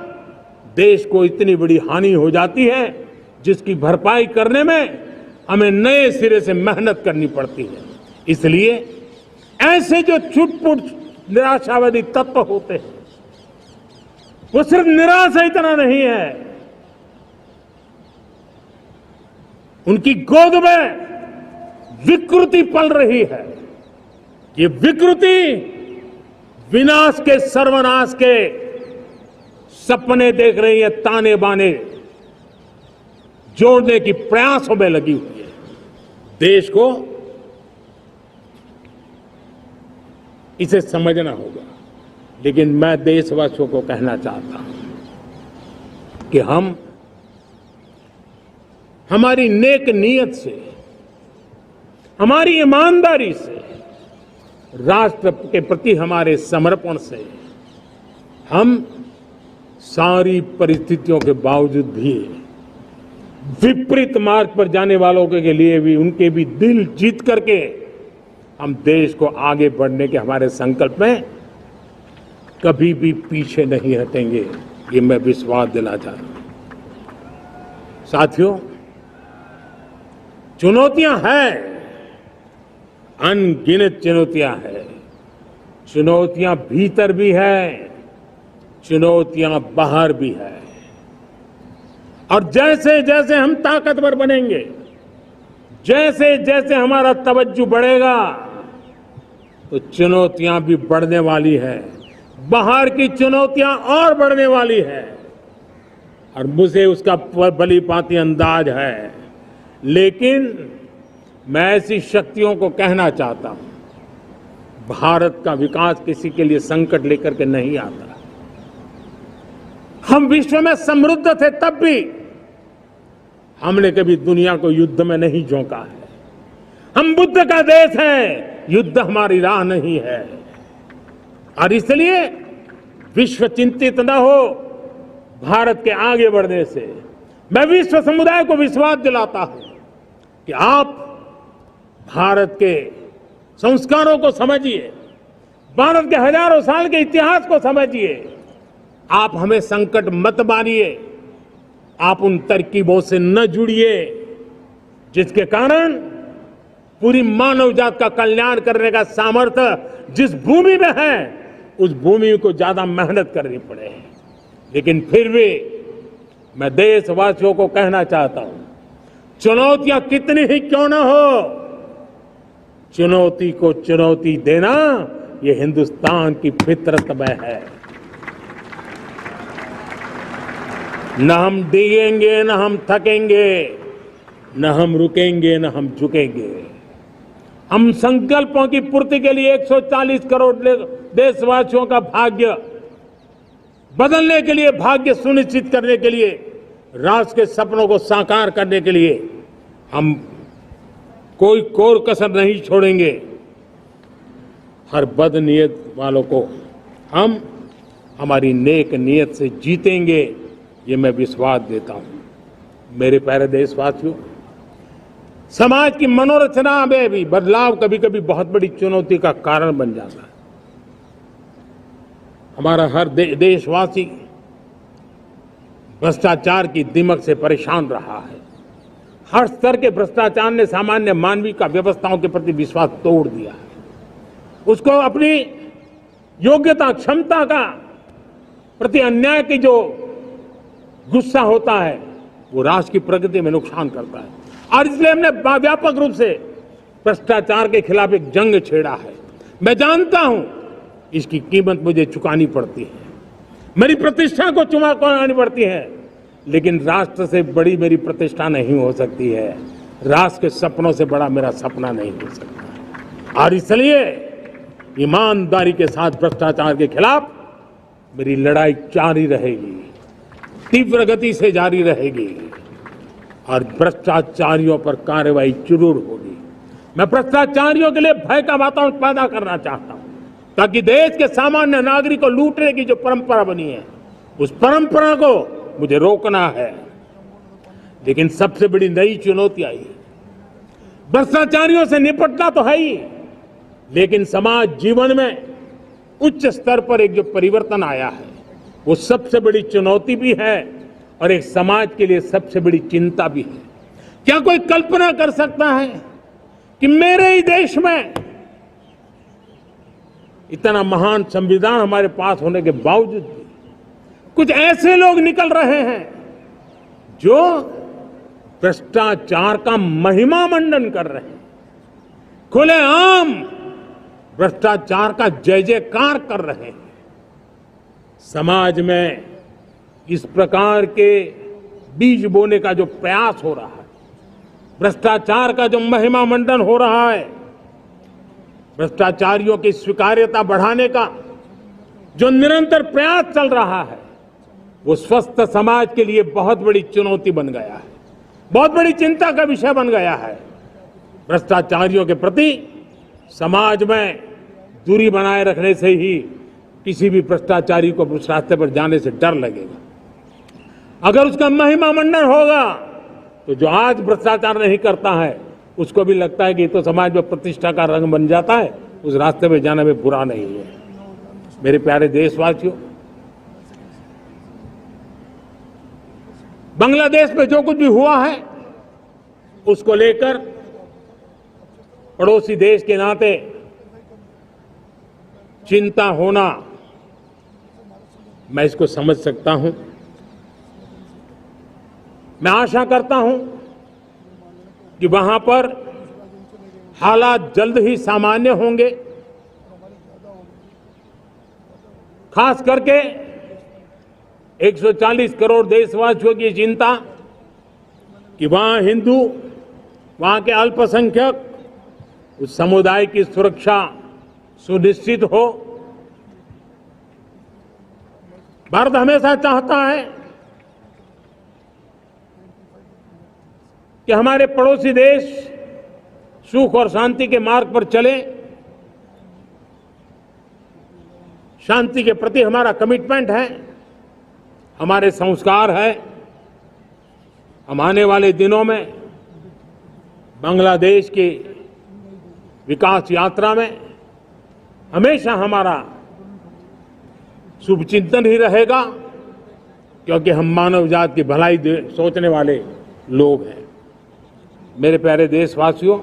देश को इतनी बड़ी हानि हो जाती है जिसकी भरपाई करने में हमें नए सिरे से मेहनत करनी पड़ती है। इसलिए ऐसे जो छुटपुट निराशावादी तत्व होते हैं, वो सिर्फ निराशा इतना नहीं है, उनकी गोद में विकृति पल रही है। ये विकृति विनाश के, सर्वनाश के सपने देख रही है, ताने बाने जोड़ने की प्रयासों में लगी हुई है। देश को इसे समझना होगा। लेकिन मैं देशवासियों को कहना चाहता हूं कि हम हमारी नेक नीयत से, हमारी ईमानदारी से, राष्ट्र के प्रति हमारे समर्पण से हम सारी परिस्थितियों के बावजूद भी विपरीत मार्ग पर जाने वालों के लिए भी उनके भी दिल जीत करके हम देश को आगे बढ़ने के हमारे संकल्प में कभी भी पीछे नहीं हटेंगे, ये मैं विश्वास दिला चाहता हूं। साथियों, चुनौतियां हैं, अनगिनत चुनौतियां हैं। चुनौतियां भीतर भी है, चुनौतियां बाहर भी है। और जैसे जैसे हम ताकतवर बनेंगे, जैसे जैसे हमारा तवज्जो बढ़ेगा, तो चुनौतियां भी बढ़ने वाली है, बाहर की चुनौतियां और बढ़ने वाली है। और मुझे उसका भली भांति अंदाज है। लेकिन मैं ऐसी शक्तियों को कहना चाहता हूं, भारत का विकास किसी के लिए संकट लेकर के नहीं आता। हम विश्व में समृद्ध थे, तब भी हमने कभी दुनिया को युद्ध में नहीं झोंका है। हम बुद्ध का देश है, युद्ध हमारी राह नहीं है। और इसलिए विश्व चिंतित न हो भारत के आगे बढ़ने से। मैं विश्व समुदाय को विश्वास दिलाता हूं कि आप भारत के संस्कारों को समझिए, भारत के हजारों साल के इतिहास को समझिए। आप हमें संकट मत मारिए, आप उन तरकीबों से न जुड़िए जिसके कारण पूरी मानव जात का कल्याण करने का सामर्थ्य जिस भूमि में है, उस भूमि को ज्यादा मेहनत करनी पड़े। लेकिन फिर भी मैं देशवासियों को कहना चाहता हूं, चुनौतियां कितनी ही क्यों न हो, चुनौती को चुनौती देना ये हिंदुस्तान की फितरत में है। न हम डिगेंगे, न हम थकेंगे, न हम रुकेंगे, न हम झुकेंगे। हम संकल्पों की पूर्ति के लिए 140 करोड़ देशवासियों का भाग्य बदलने के लिए, भाग्य सुनिश्चित करने के लिए, राष्ट्र के सपनों को साकार करने के लिए हम कोई कोर कसर नहीं छोड़ेंगे। हर बदनीयत वालों को हम हमारी नेक नीयत से जीतेंगे, ये मैं विश्वास देता हूं। मेरे प्यारे देशवासियों, समाज की मनोरचना में भी बदलाव कभी कभी बहुत बड़ी चुनौती का कारण बन जाता है। हमारा हर देशवासी भ्रष्टाचार की दिमक से परेशान रहा है। हर स्तर के भ्रष्टाचार ने सामान्य मानवीय का व्यवस्थाओं के प्रति विश्वास तोड़ दिया है। उसको अपनी योग्यता, क्षमता का प्रति अन्याय की जो गुस्सा होता है, वो राष्ट्र की प्रगति में नुकसान करता है। और इसलिए हमने व्यापक रूप से भ्रष्टाचार के खिलाफ एक जंग छेड़ा है। मैं जानता हूं इसकी कीमत मुझे चुकानी पड़ती है, मेरी प्रतिष्ठा को चुकानी पड़ती है, लेकिन राष्ट्र से बड़ी मेरी प्रतिष्ठा नहीं हो सकती है, राष्ट्र के सपनों से बड़ा मेरा सपना नहीं हो सकता। और इसलिए ईमानदारी के साथ भ्रष्टाचार के खिलाफ मेरी लड़ाई जारी रहेगी, तीव्र गति से जारी रहेगी और भ्रष्टाचारियों पर कार्रवाई जरूर होगी। मैं भ्रष्टाचारियों के लिए भय का वातावरण पैदा करना चाहता हूं, ताकि देश के सामान्य नागरिक को लूटने की जो परंपरा बनी है, उस परंपरा को मुझे रोकना है। लेकिन सबसे बड़ी नई चुनौती आई है, भ्रष्टाचारियों से निपटना तो है ही, लेकिन समाज जीवन में उच्च स्तर पर एक जो परिवर्तन आया है, वो सबसे बड़ी चुनौती भी है और एक समाज के लिए सबसे बड़ी चिंता भी है। क्या कोई कल्पना कर सकता है कि मेरे ही देश में इतना महान संविधान हमारे पास होने के बावजूद भी कुछ ऐसे लोग निकल रहे हैं जो भ्रष्टाचार का महिमा मंडन कर रहे हैं, खुलेआम भ्रष्टाचार का जय जयकार कर रहे हैं। समाज में इस प्रकार के बीज बोने का जो प्रयास हो रहा है, भ्रष्टाचार का जो महिमा मंडन हो रहा है, भ्रष्टाचारियों की स्वीकार्यता बढ़ाने का जो निरंतर प्रयास चल रहा है, वो स्वस्थ समाज के लिए बहुत बड़ी चुनौती बन गया है। बहुत बड़ी चिंता का विषय बन गया है। भ्रष्टाचारियों के प्रति समाज में दूरी बनाए रखने से ही किसी भी भ्रष्टाचारी को उस रास्ते पर जाने से डर लगेगा। अगर उसका महिमा मंडन होगा तो जो आज भ्रष्टाचार नहीं करता है उसको भी लगता है कि तो समाज में प्रतिष्ठा का रंग बन जाता है, उस रास्ते में जाने में बुरा नहीं है। मेरे प्यारे देशवासियों, बांग्लादेश में जो कुछ भी हुआ है उसको लेकर पड़ोसी देश के नाते चिंता होना, मैं इसको समझ सकता हूं। मैं आशा करता हूं कि वहां पर हालात जल्द ही सामान्य होंगे। खास करके 140 करोड़ देशवासियों की चिंता कि वहां हिंदू, वहां के अल्पसंख्यक, उस समुदाय की सुरक्षा सुनिश्चित हो। भारत हमेशा चाहता है कि हमारे पड़ोसी देश सुख और शांति के मार्ग पर चले। शांति के प्रति हमारा कमिटमेंट है, हमारे संस्कार है। हम आने वाले दिनों में बांग्लादेश की विकास यात्रा में हमेशा हमारा शुभचिंतन ही रहेगा, क्योंकि हम मानव जाति की भलाई सोचने वाले लोग हैं। मेरे प्यारे देशवासियों,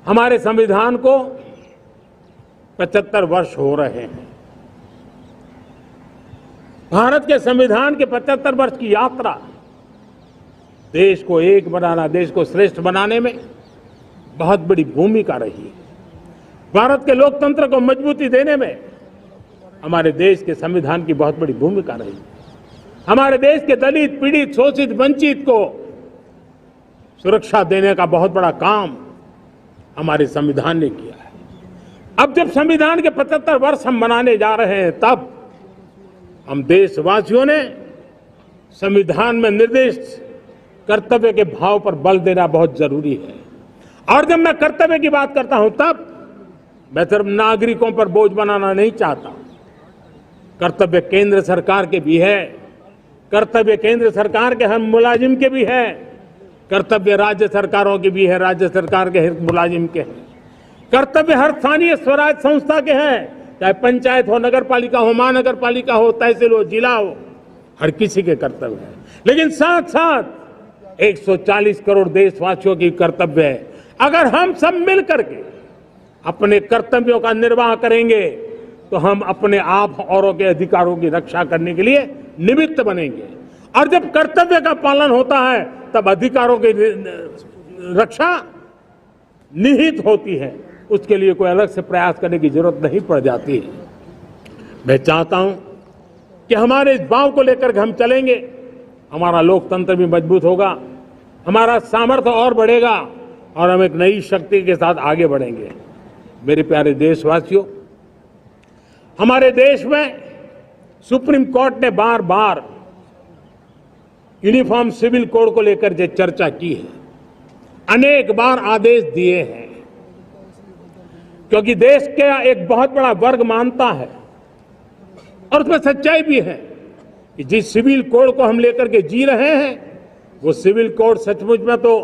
हमारे संविधान को 75 वर्ष हो रहे हैं। भारत के संविधान के 75 वर्ष की यात्रा देश को एक बनाना, देश को श्रेष्ठ बनाने में बहुत बड़ी भूमिका रही है। भारत के लोकतंत्र को मजबूती देने में हमारे देश के संविधान की बहुत बड़ी भूमिका रही। हमारे देश के दलित, पीड़ित, शोषित, वंचित को सुरक्षा देने का बहुत बड़ा काम हमारे संविधान ने किया है। अब जब संविधान के 75 वर्ष हम मनाने जा रहे हैं, तब हम देशवासियों ने संविधान में निर्दिष्ट कर्तव्य के भाव पर बल देना बहुत जरूरी है। और जब मैं कर्तव्य की बात करता हूं, तब मैं सिर्फ नागरिकों पर बोझ बनाना नहीं चाहता। कर्तव्य केंद्र सरकार के भी है, कर्तव्य केंद्र सरकार के हर मुलाजिम के भी है, कर्तव्य राज्य सरकारों के भी है, राज्य सरकार के हर मुलाजिम के हैं, कर्तव्य हर स्थानीय स्वराज संस्था के हैं, चाहे पंचायत हो, नगर पालिका हो, महानगर पालिका हो, तहसील हो, जिला हो, हर किसी के कर्तव्य है। लेकिन साथ साथ 140 करोड़ देशवासियों की कर्तव्य है। अगर हम सब मिल करके अपने कर्तव्यों का निर्वाह करेंगे तो हम अपने आप औरों के अधिकारों की रक्षा करने के लिए निमित्त बनेंगे। और जब कर्तव्य का पालन होता है तब अधिकारों की रक्षा निहित होती है, उसके लिए कोई अलग से प्रयास करने की जरूरत नहीं पड़ जाती है। मैं चाहता हूं कि हमारे इस भाव को लेकर हम चलेंगे, हमारा लोकतंत्र भी मजबूत होगा, हमारा सामर्थ्य और बढ़ेगा और हम एक नई शक्ति के साथ आगे बढ़ेंगे। मेरे प्यारे देशवासियों, हमारे देश में सुप्रीम कोर्ट ने बार बार यूनिफॉर्म सिविल कोड को लेकर जो चर्चा की है, अनेक बार आदेश दिए हैं, क्योंकि देश का एक बहुत बड़ा वर्ग मानता है और उसमें सच्चाई भी है कि जिस सिविल कोड को हम लेकर के जी रहे हैं वो सिविल कोड सचमुच में तो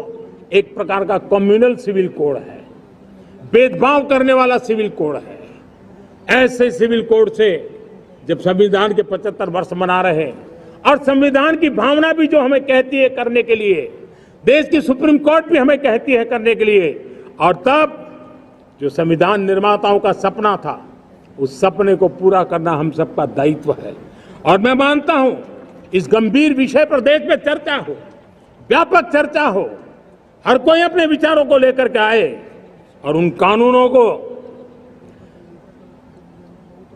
एक प्रकार का कम्युनल सिविल कोड है, भेदभाव करने वाला सिविल कोड है। ऐसे सिविल कोड से जब संविधान के 75 वर्ष मना रहे हैं और संविधान की भावना भी जो हमें कहती है करने के लिए, देश की सुप्रीम कोर्ट भी हमें कहती है करने के लिए, और तब जो संविधान निर्माताओं का सपना था उस सपने को पूरा करना हम सबका दायित्व है। और मैं मानता हूं इस गंभीर विषय पर देश में चर्चा हो, व्यापक चर्चा हो, हर कोई अपने विचारों को लेकर के आए और उन कानूनों को,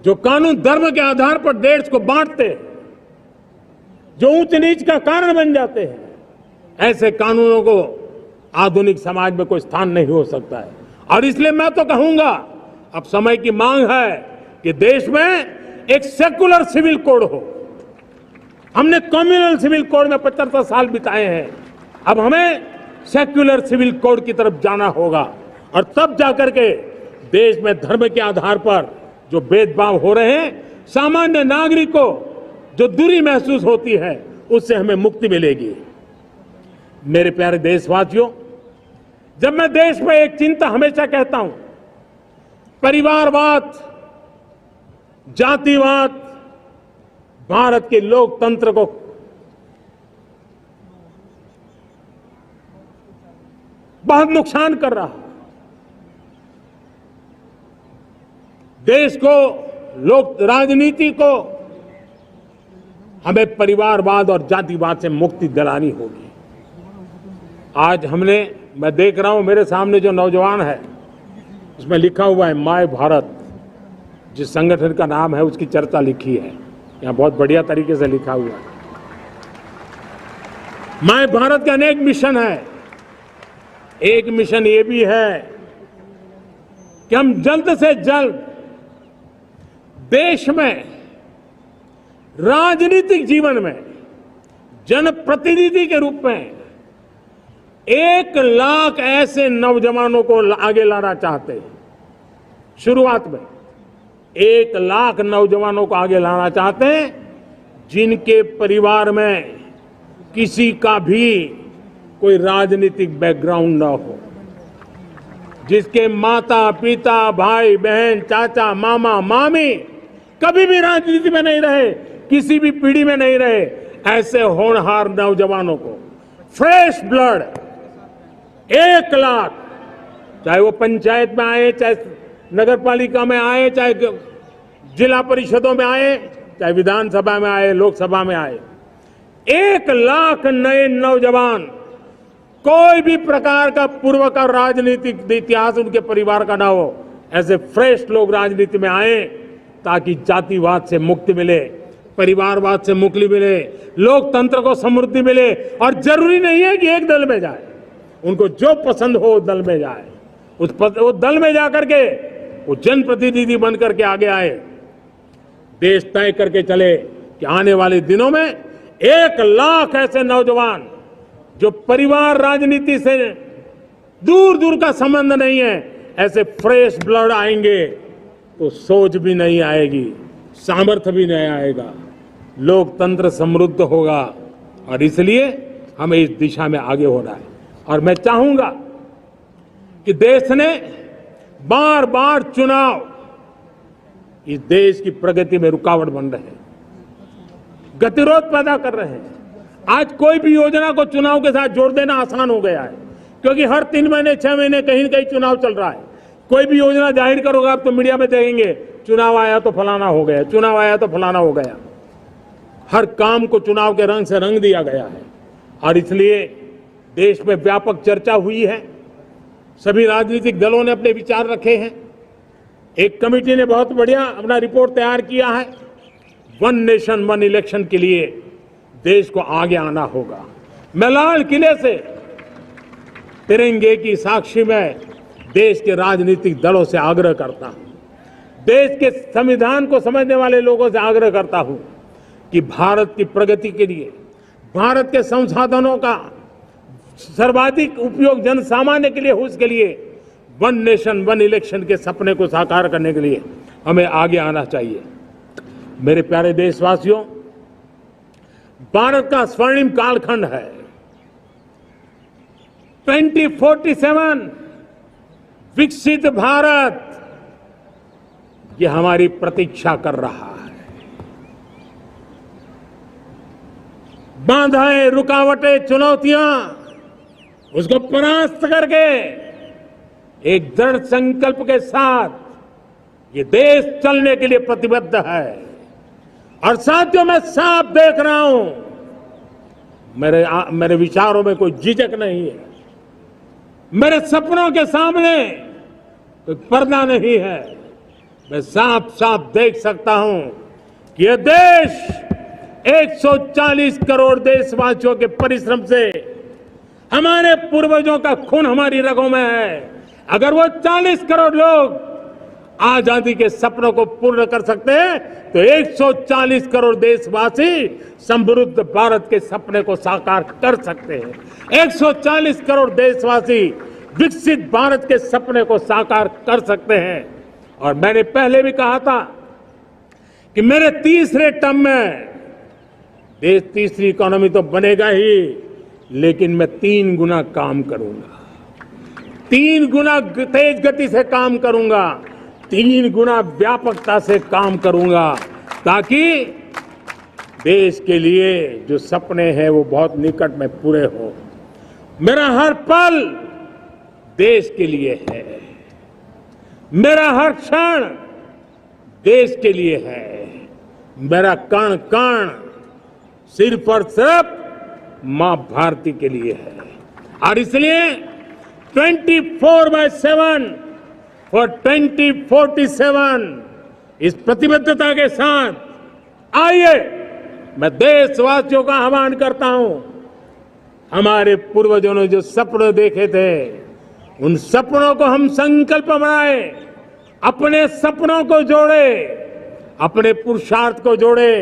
जो कानून धर्म के आधार पर देश को बांटते, जो ऊंच नीच का कारण बन जाते हैं, ऐसे कानूनों को आधुनिक समाज में कोई स्थान नहीं हो सकता है। और इसलिए मैं तो कहूंगा अब समय की मांग है कि देश में एक सेकुलर सिविल कोड हो, हमने कम्युनल सिविल कोड में 75 साल बिताए हैं। अब हमें सेक्युलर सिविल कोड की तरफ जाना होगा और तब जाकर के देश में धर्म के आधार पर जो भेदभाव हो रहे हैं, सामान्य नागरिक को जो दूरी महसूस होती है, उससे हमें मुक्ति मिलेगी। मेरे प्यारे देशवासियों, जब मैं देश में एक चिंता हमेशा कहता हूं, परिवारवाद, जातिवाद भारत के लोकतंत्र को बहुत नुकसान कर रहा है। देश को, लोक राजनीति को हमें परिवारवाद और जातिवाद से मुक्ति दिलानी होगी। आज मैं देख रहा हूं मेरे सामने जो नौजवान है, उसमें लिखा हुआ है माय भारत, जिस संगठन का नाम है उसकी चर्चा लिखी है, यहां बहुत बढ़िया तरीके से लिखा हुआ है। माय भारत के अनेक मिशन है। एक मिशन ये भी है कि हम जल्द से जल्द देश में राजनीतिक जीवन में जनप्रतिनिधि के रूप में 1 लाख ऐसे नौजवानों को आगे लाना चाहते हैं। शुरुआत में 1 लाख नौजवानों को आगे लाना चाहते हैं जिनके परिवार में किसी का भी कोई राजनीतिक बैकग्राउंड न हो, जिसके माता पिता भाई बहन चाचा मामा मामी कभी भी राजनीति में नहीं रहे, किसी भी पीढ़ी में नहीं रहे, ऐसे होनहार नौजवानों को फ्रेश ब्लड 1 लाख, चाहे वो पंचायत में आए, चाहे नगर पालिका में आए, चाहे जिला परिषदों में आए, चाहे विधानसभा में आए, लोकसभा में आए, 1 लाख नए नौजवान, कोई भी प्रकार का पूर्व का राजनीतिक इतिहास उनके परिवार का ना हो, ऐसे फ्रेश लोग राजनीति में आए ताकि जातिवाद से मुक्ति मिले, परिवारवाद से मुक्ति मिले, लोकतंत्र को समृद्धि मिले। और जरूरी नहीं है कि एक दल में जाए, उनको जो पसंद हो उस दल में जाए, उस दल में जाकर के वो जनप्रतिनिधि बन करके आगे आए। देश तय करके चले कि आने वाले दिनों में 1 लाख ऐसे नौजवान जो परिवार राजनीति से दूर दूर का संबंध नहीं है, ऐसे फ्रेश ब्लड आएंगे तो सोच भी नहीं आएगी, सामर्थ्य भी नहीं आएगा, लोकतंत्र समृद्ध होगा। और इसलिए हमें इस दिशा में आगे होना है। और मैं चाहूंगा कि देश ने बार बार चुनाव इस देश की प्रगति में रुकावट बन रहे हैं, गतिरोध पैदा कर रहे हैं। आज कोई भी योजना को चुनाव के साथ जोड़ देना आसान हो गया है, क्योंकि हर 3 महीने 6 महीने कहीं न कहीं चुनाव चल रहा है। कोई भी योजना जाहिर करोगे आप तो मीडिया में देखेंगे, चुनाव आया तो फलाना हो गया, चुनाव आया तो फलाना हो गया। हर काम को चुनाव के रंग से रंग दिया गया है। और इसलिए देश में व्यापक चर्चा हुई है, सभी राजनीतिक दलों ने अपने विचार रखे हैं। एक कमेटी ने बहुत बढ़िया अपना रिपोर्ट तैयार किया है। 1 नेशन 1 इलेक्शन के लिए देश को आगे आना होगा। मैं लाल किले से तिरंगे की साक्षी में देश के राजनीतिक दलों से आग्रह करता हूं, देश के संविधान को समझने वाले लोगों से आग्रह करता हूं कि भारत की प्रगति के लिए, भारत के संसाधनों का सर्वाधिक उपयोग जन सामान्य के लिए हो, उसके लिए 1 नेशन 1 इलेक्शन के सपने को साकार करने के लिए हमें आगे आना चाहिए। मेरे प्यारे देशवासियों, भारत का स्वर्णिम कालखंड है। 2047 विकसित भारत, ये हमारी प्रतीक्षा कर रहा है। बाधाएं, रुकावटें, चुनौतियां, उसको परास्त करके एक दृढ़ संकल्प के साथ ये देश चलने के लिए प्रतिबद्ध है। और साथियों, मैं साफ देख रहा हूं, मेरे विचारों में कोई झिझक नहीं है, मेरे सपनों के सामने कोई पर्दा नहीं है। मैं साफ साफ देख सकता हूं कि यह देश 140 करोड़ देशवासियों के परिश्रम से, हमारे पूर्वजों का खून हमारी रगों में है। अगर वो 40 करोड़ लोग आजादी के सपनों को पूर्ण कर सकते हैं तो 140 करोड़ देशवासी समृद्ध भारत के सपने को साकार कर सकते हैं। 140 करोड़ देशवासी विकसित भारत के सपने को साकार कर सकते हैं। और मैंने पहले भी कहा था कि मेरे तीसरे टर्म में देश तीसरी इकोनॉमी तो बनेगा ही, लेकिन मैं 3 गुना काम करूंगा, 3 गुना तेज गति से काम करूंगा, 3 गुना व्यापकता से काम करूंगा, ताकि देश के लिए जो सपने हैं वो बहुत निकट में पूरे हो। मेरा हर पल देश के लिए है, मेरा हर क्षण देश के लिए है, मेरा कण कण सिर्फ और सिर्फ मां भारती के लिए है। और इसलिए 24/7 और 2047 इस प्रतिबद्धता के साथ आइए मैं देशवासियों का आह्वान करता हूं। हमारे पूर्वजों ने जो सपने देखे थे उन सपनों को हम संकल्प बनाए, अपने सपनों को जोड़े, अपने पुरुषार्थ को जोड़े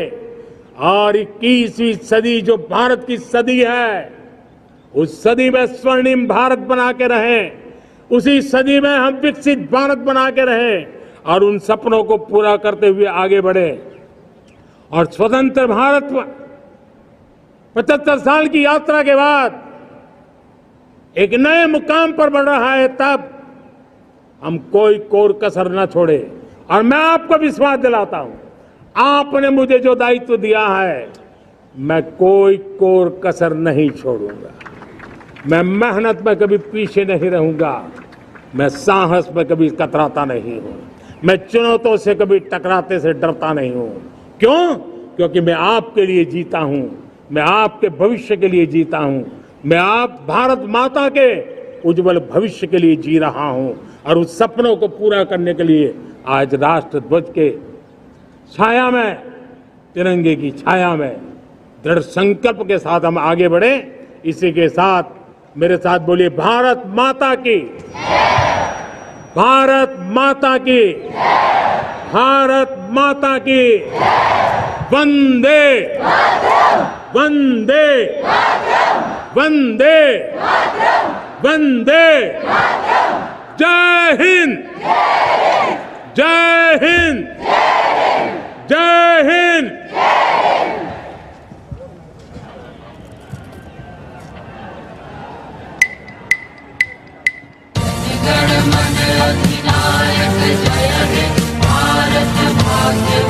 और 21वीं सदी जो भारत की सदी है उस सदी में स्वर्णिम भारत बना के रहें, उसी सदी में हम विकसित भारत बना के रहें और उन सपनों को पूरा करते हुए आगे बढ़े। और स्वतंत्र भारत 75 साल की यात्रा के बाद एक नए मुकाम पर बढ़ रहा है, तब हम कोई कोर कसर न छोड़े। और मैं आपको विश्वास दिलाता हूं, आपने मुझे जो दायित्व दिया है मैं कोई कोर कसर नहीं छोड़ूंगा। मैं मेहनत में कभी पीछे नहीं रहूंगा, मैं साहस में कभी कतराता नहीं हूं, मैं चुनौतियों से कभी टकराते से डरता नहीं हूं। क्यों? क्योंकि मैं आपके लिए जीता हूं, मैं आपके भविष्य के लिए जीता हूं, मैं आप भारत माता के उज्जवल भविष्य के लिए जी रहा हूं। और उस सपनों को पूरा करने के लिए आज राष्ट्र ध्वज के छाया में, तिरंगे की छाया में दृढ़ संकल्प के साथ हम आगे बढ़े। इसी के साथ मेरे साथ बोलिए, भारत माता की, भारत माता की, भारत माता की, वंदे वंदे वंदे वंदे। जय हिंद, जय हिंद, जय हिंद। जनगण मन अधिनायक जय हे भारत भाग्य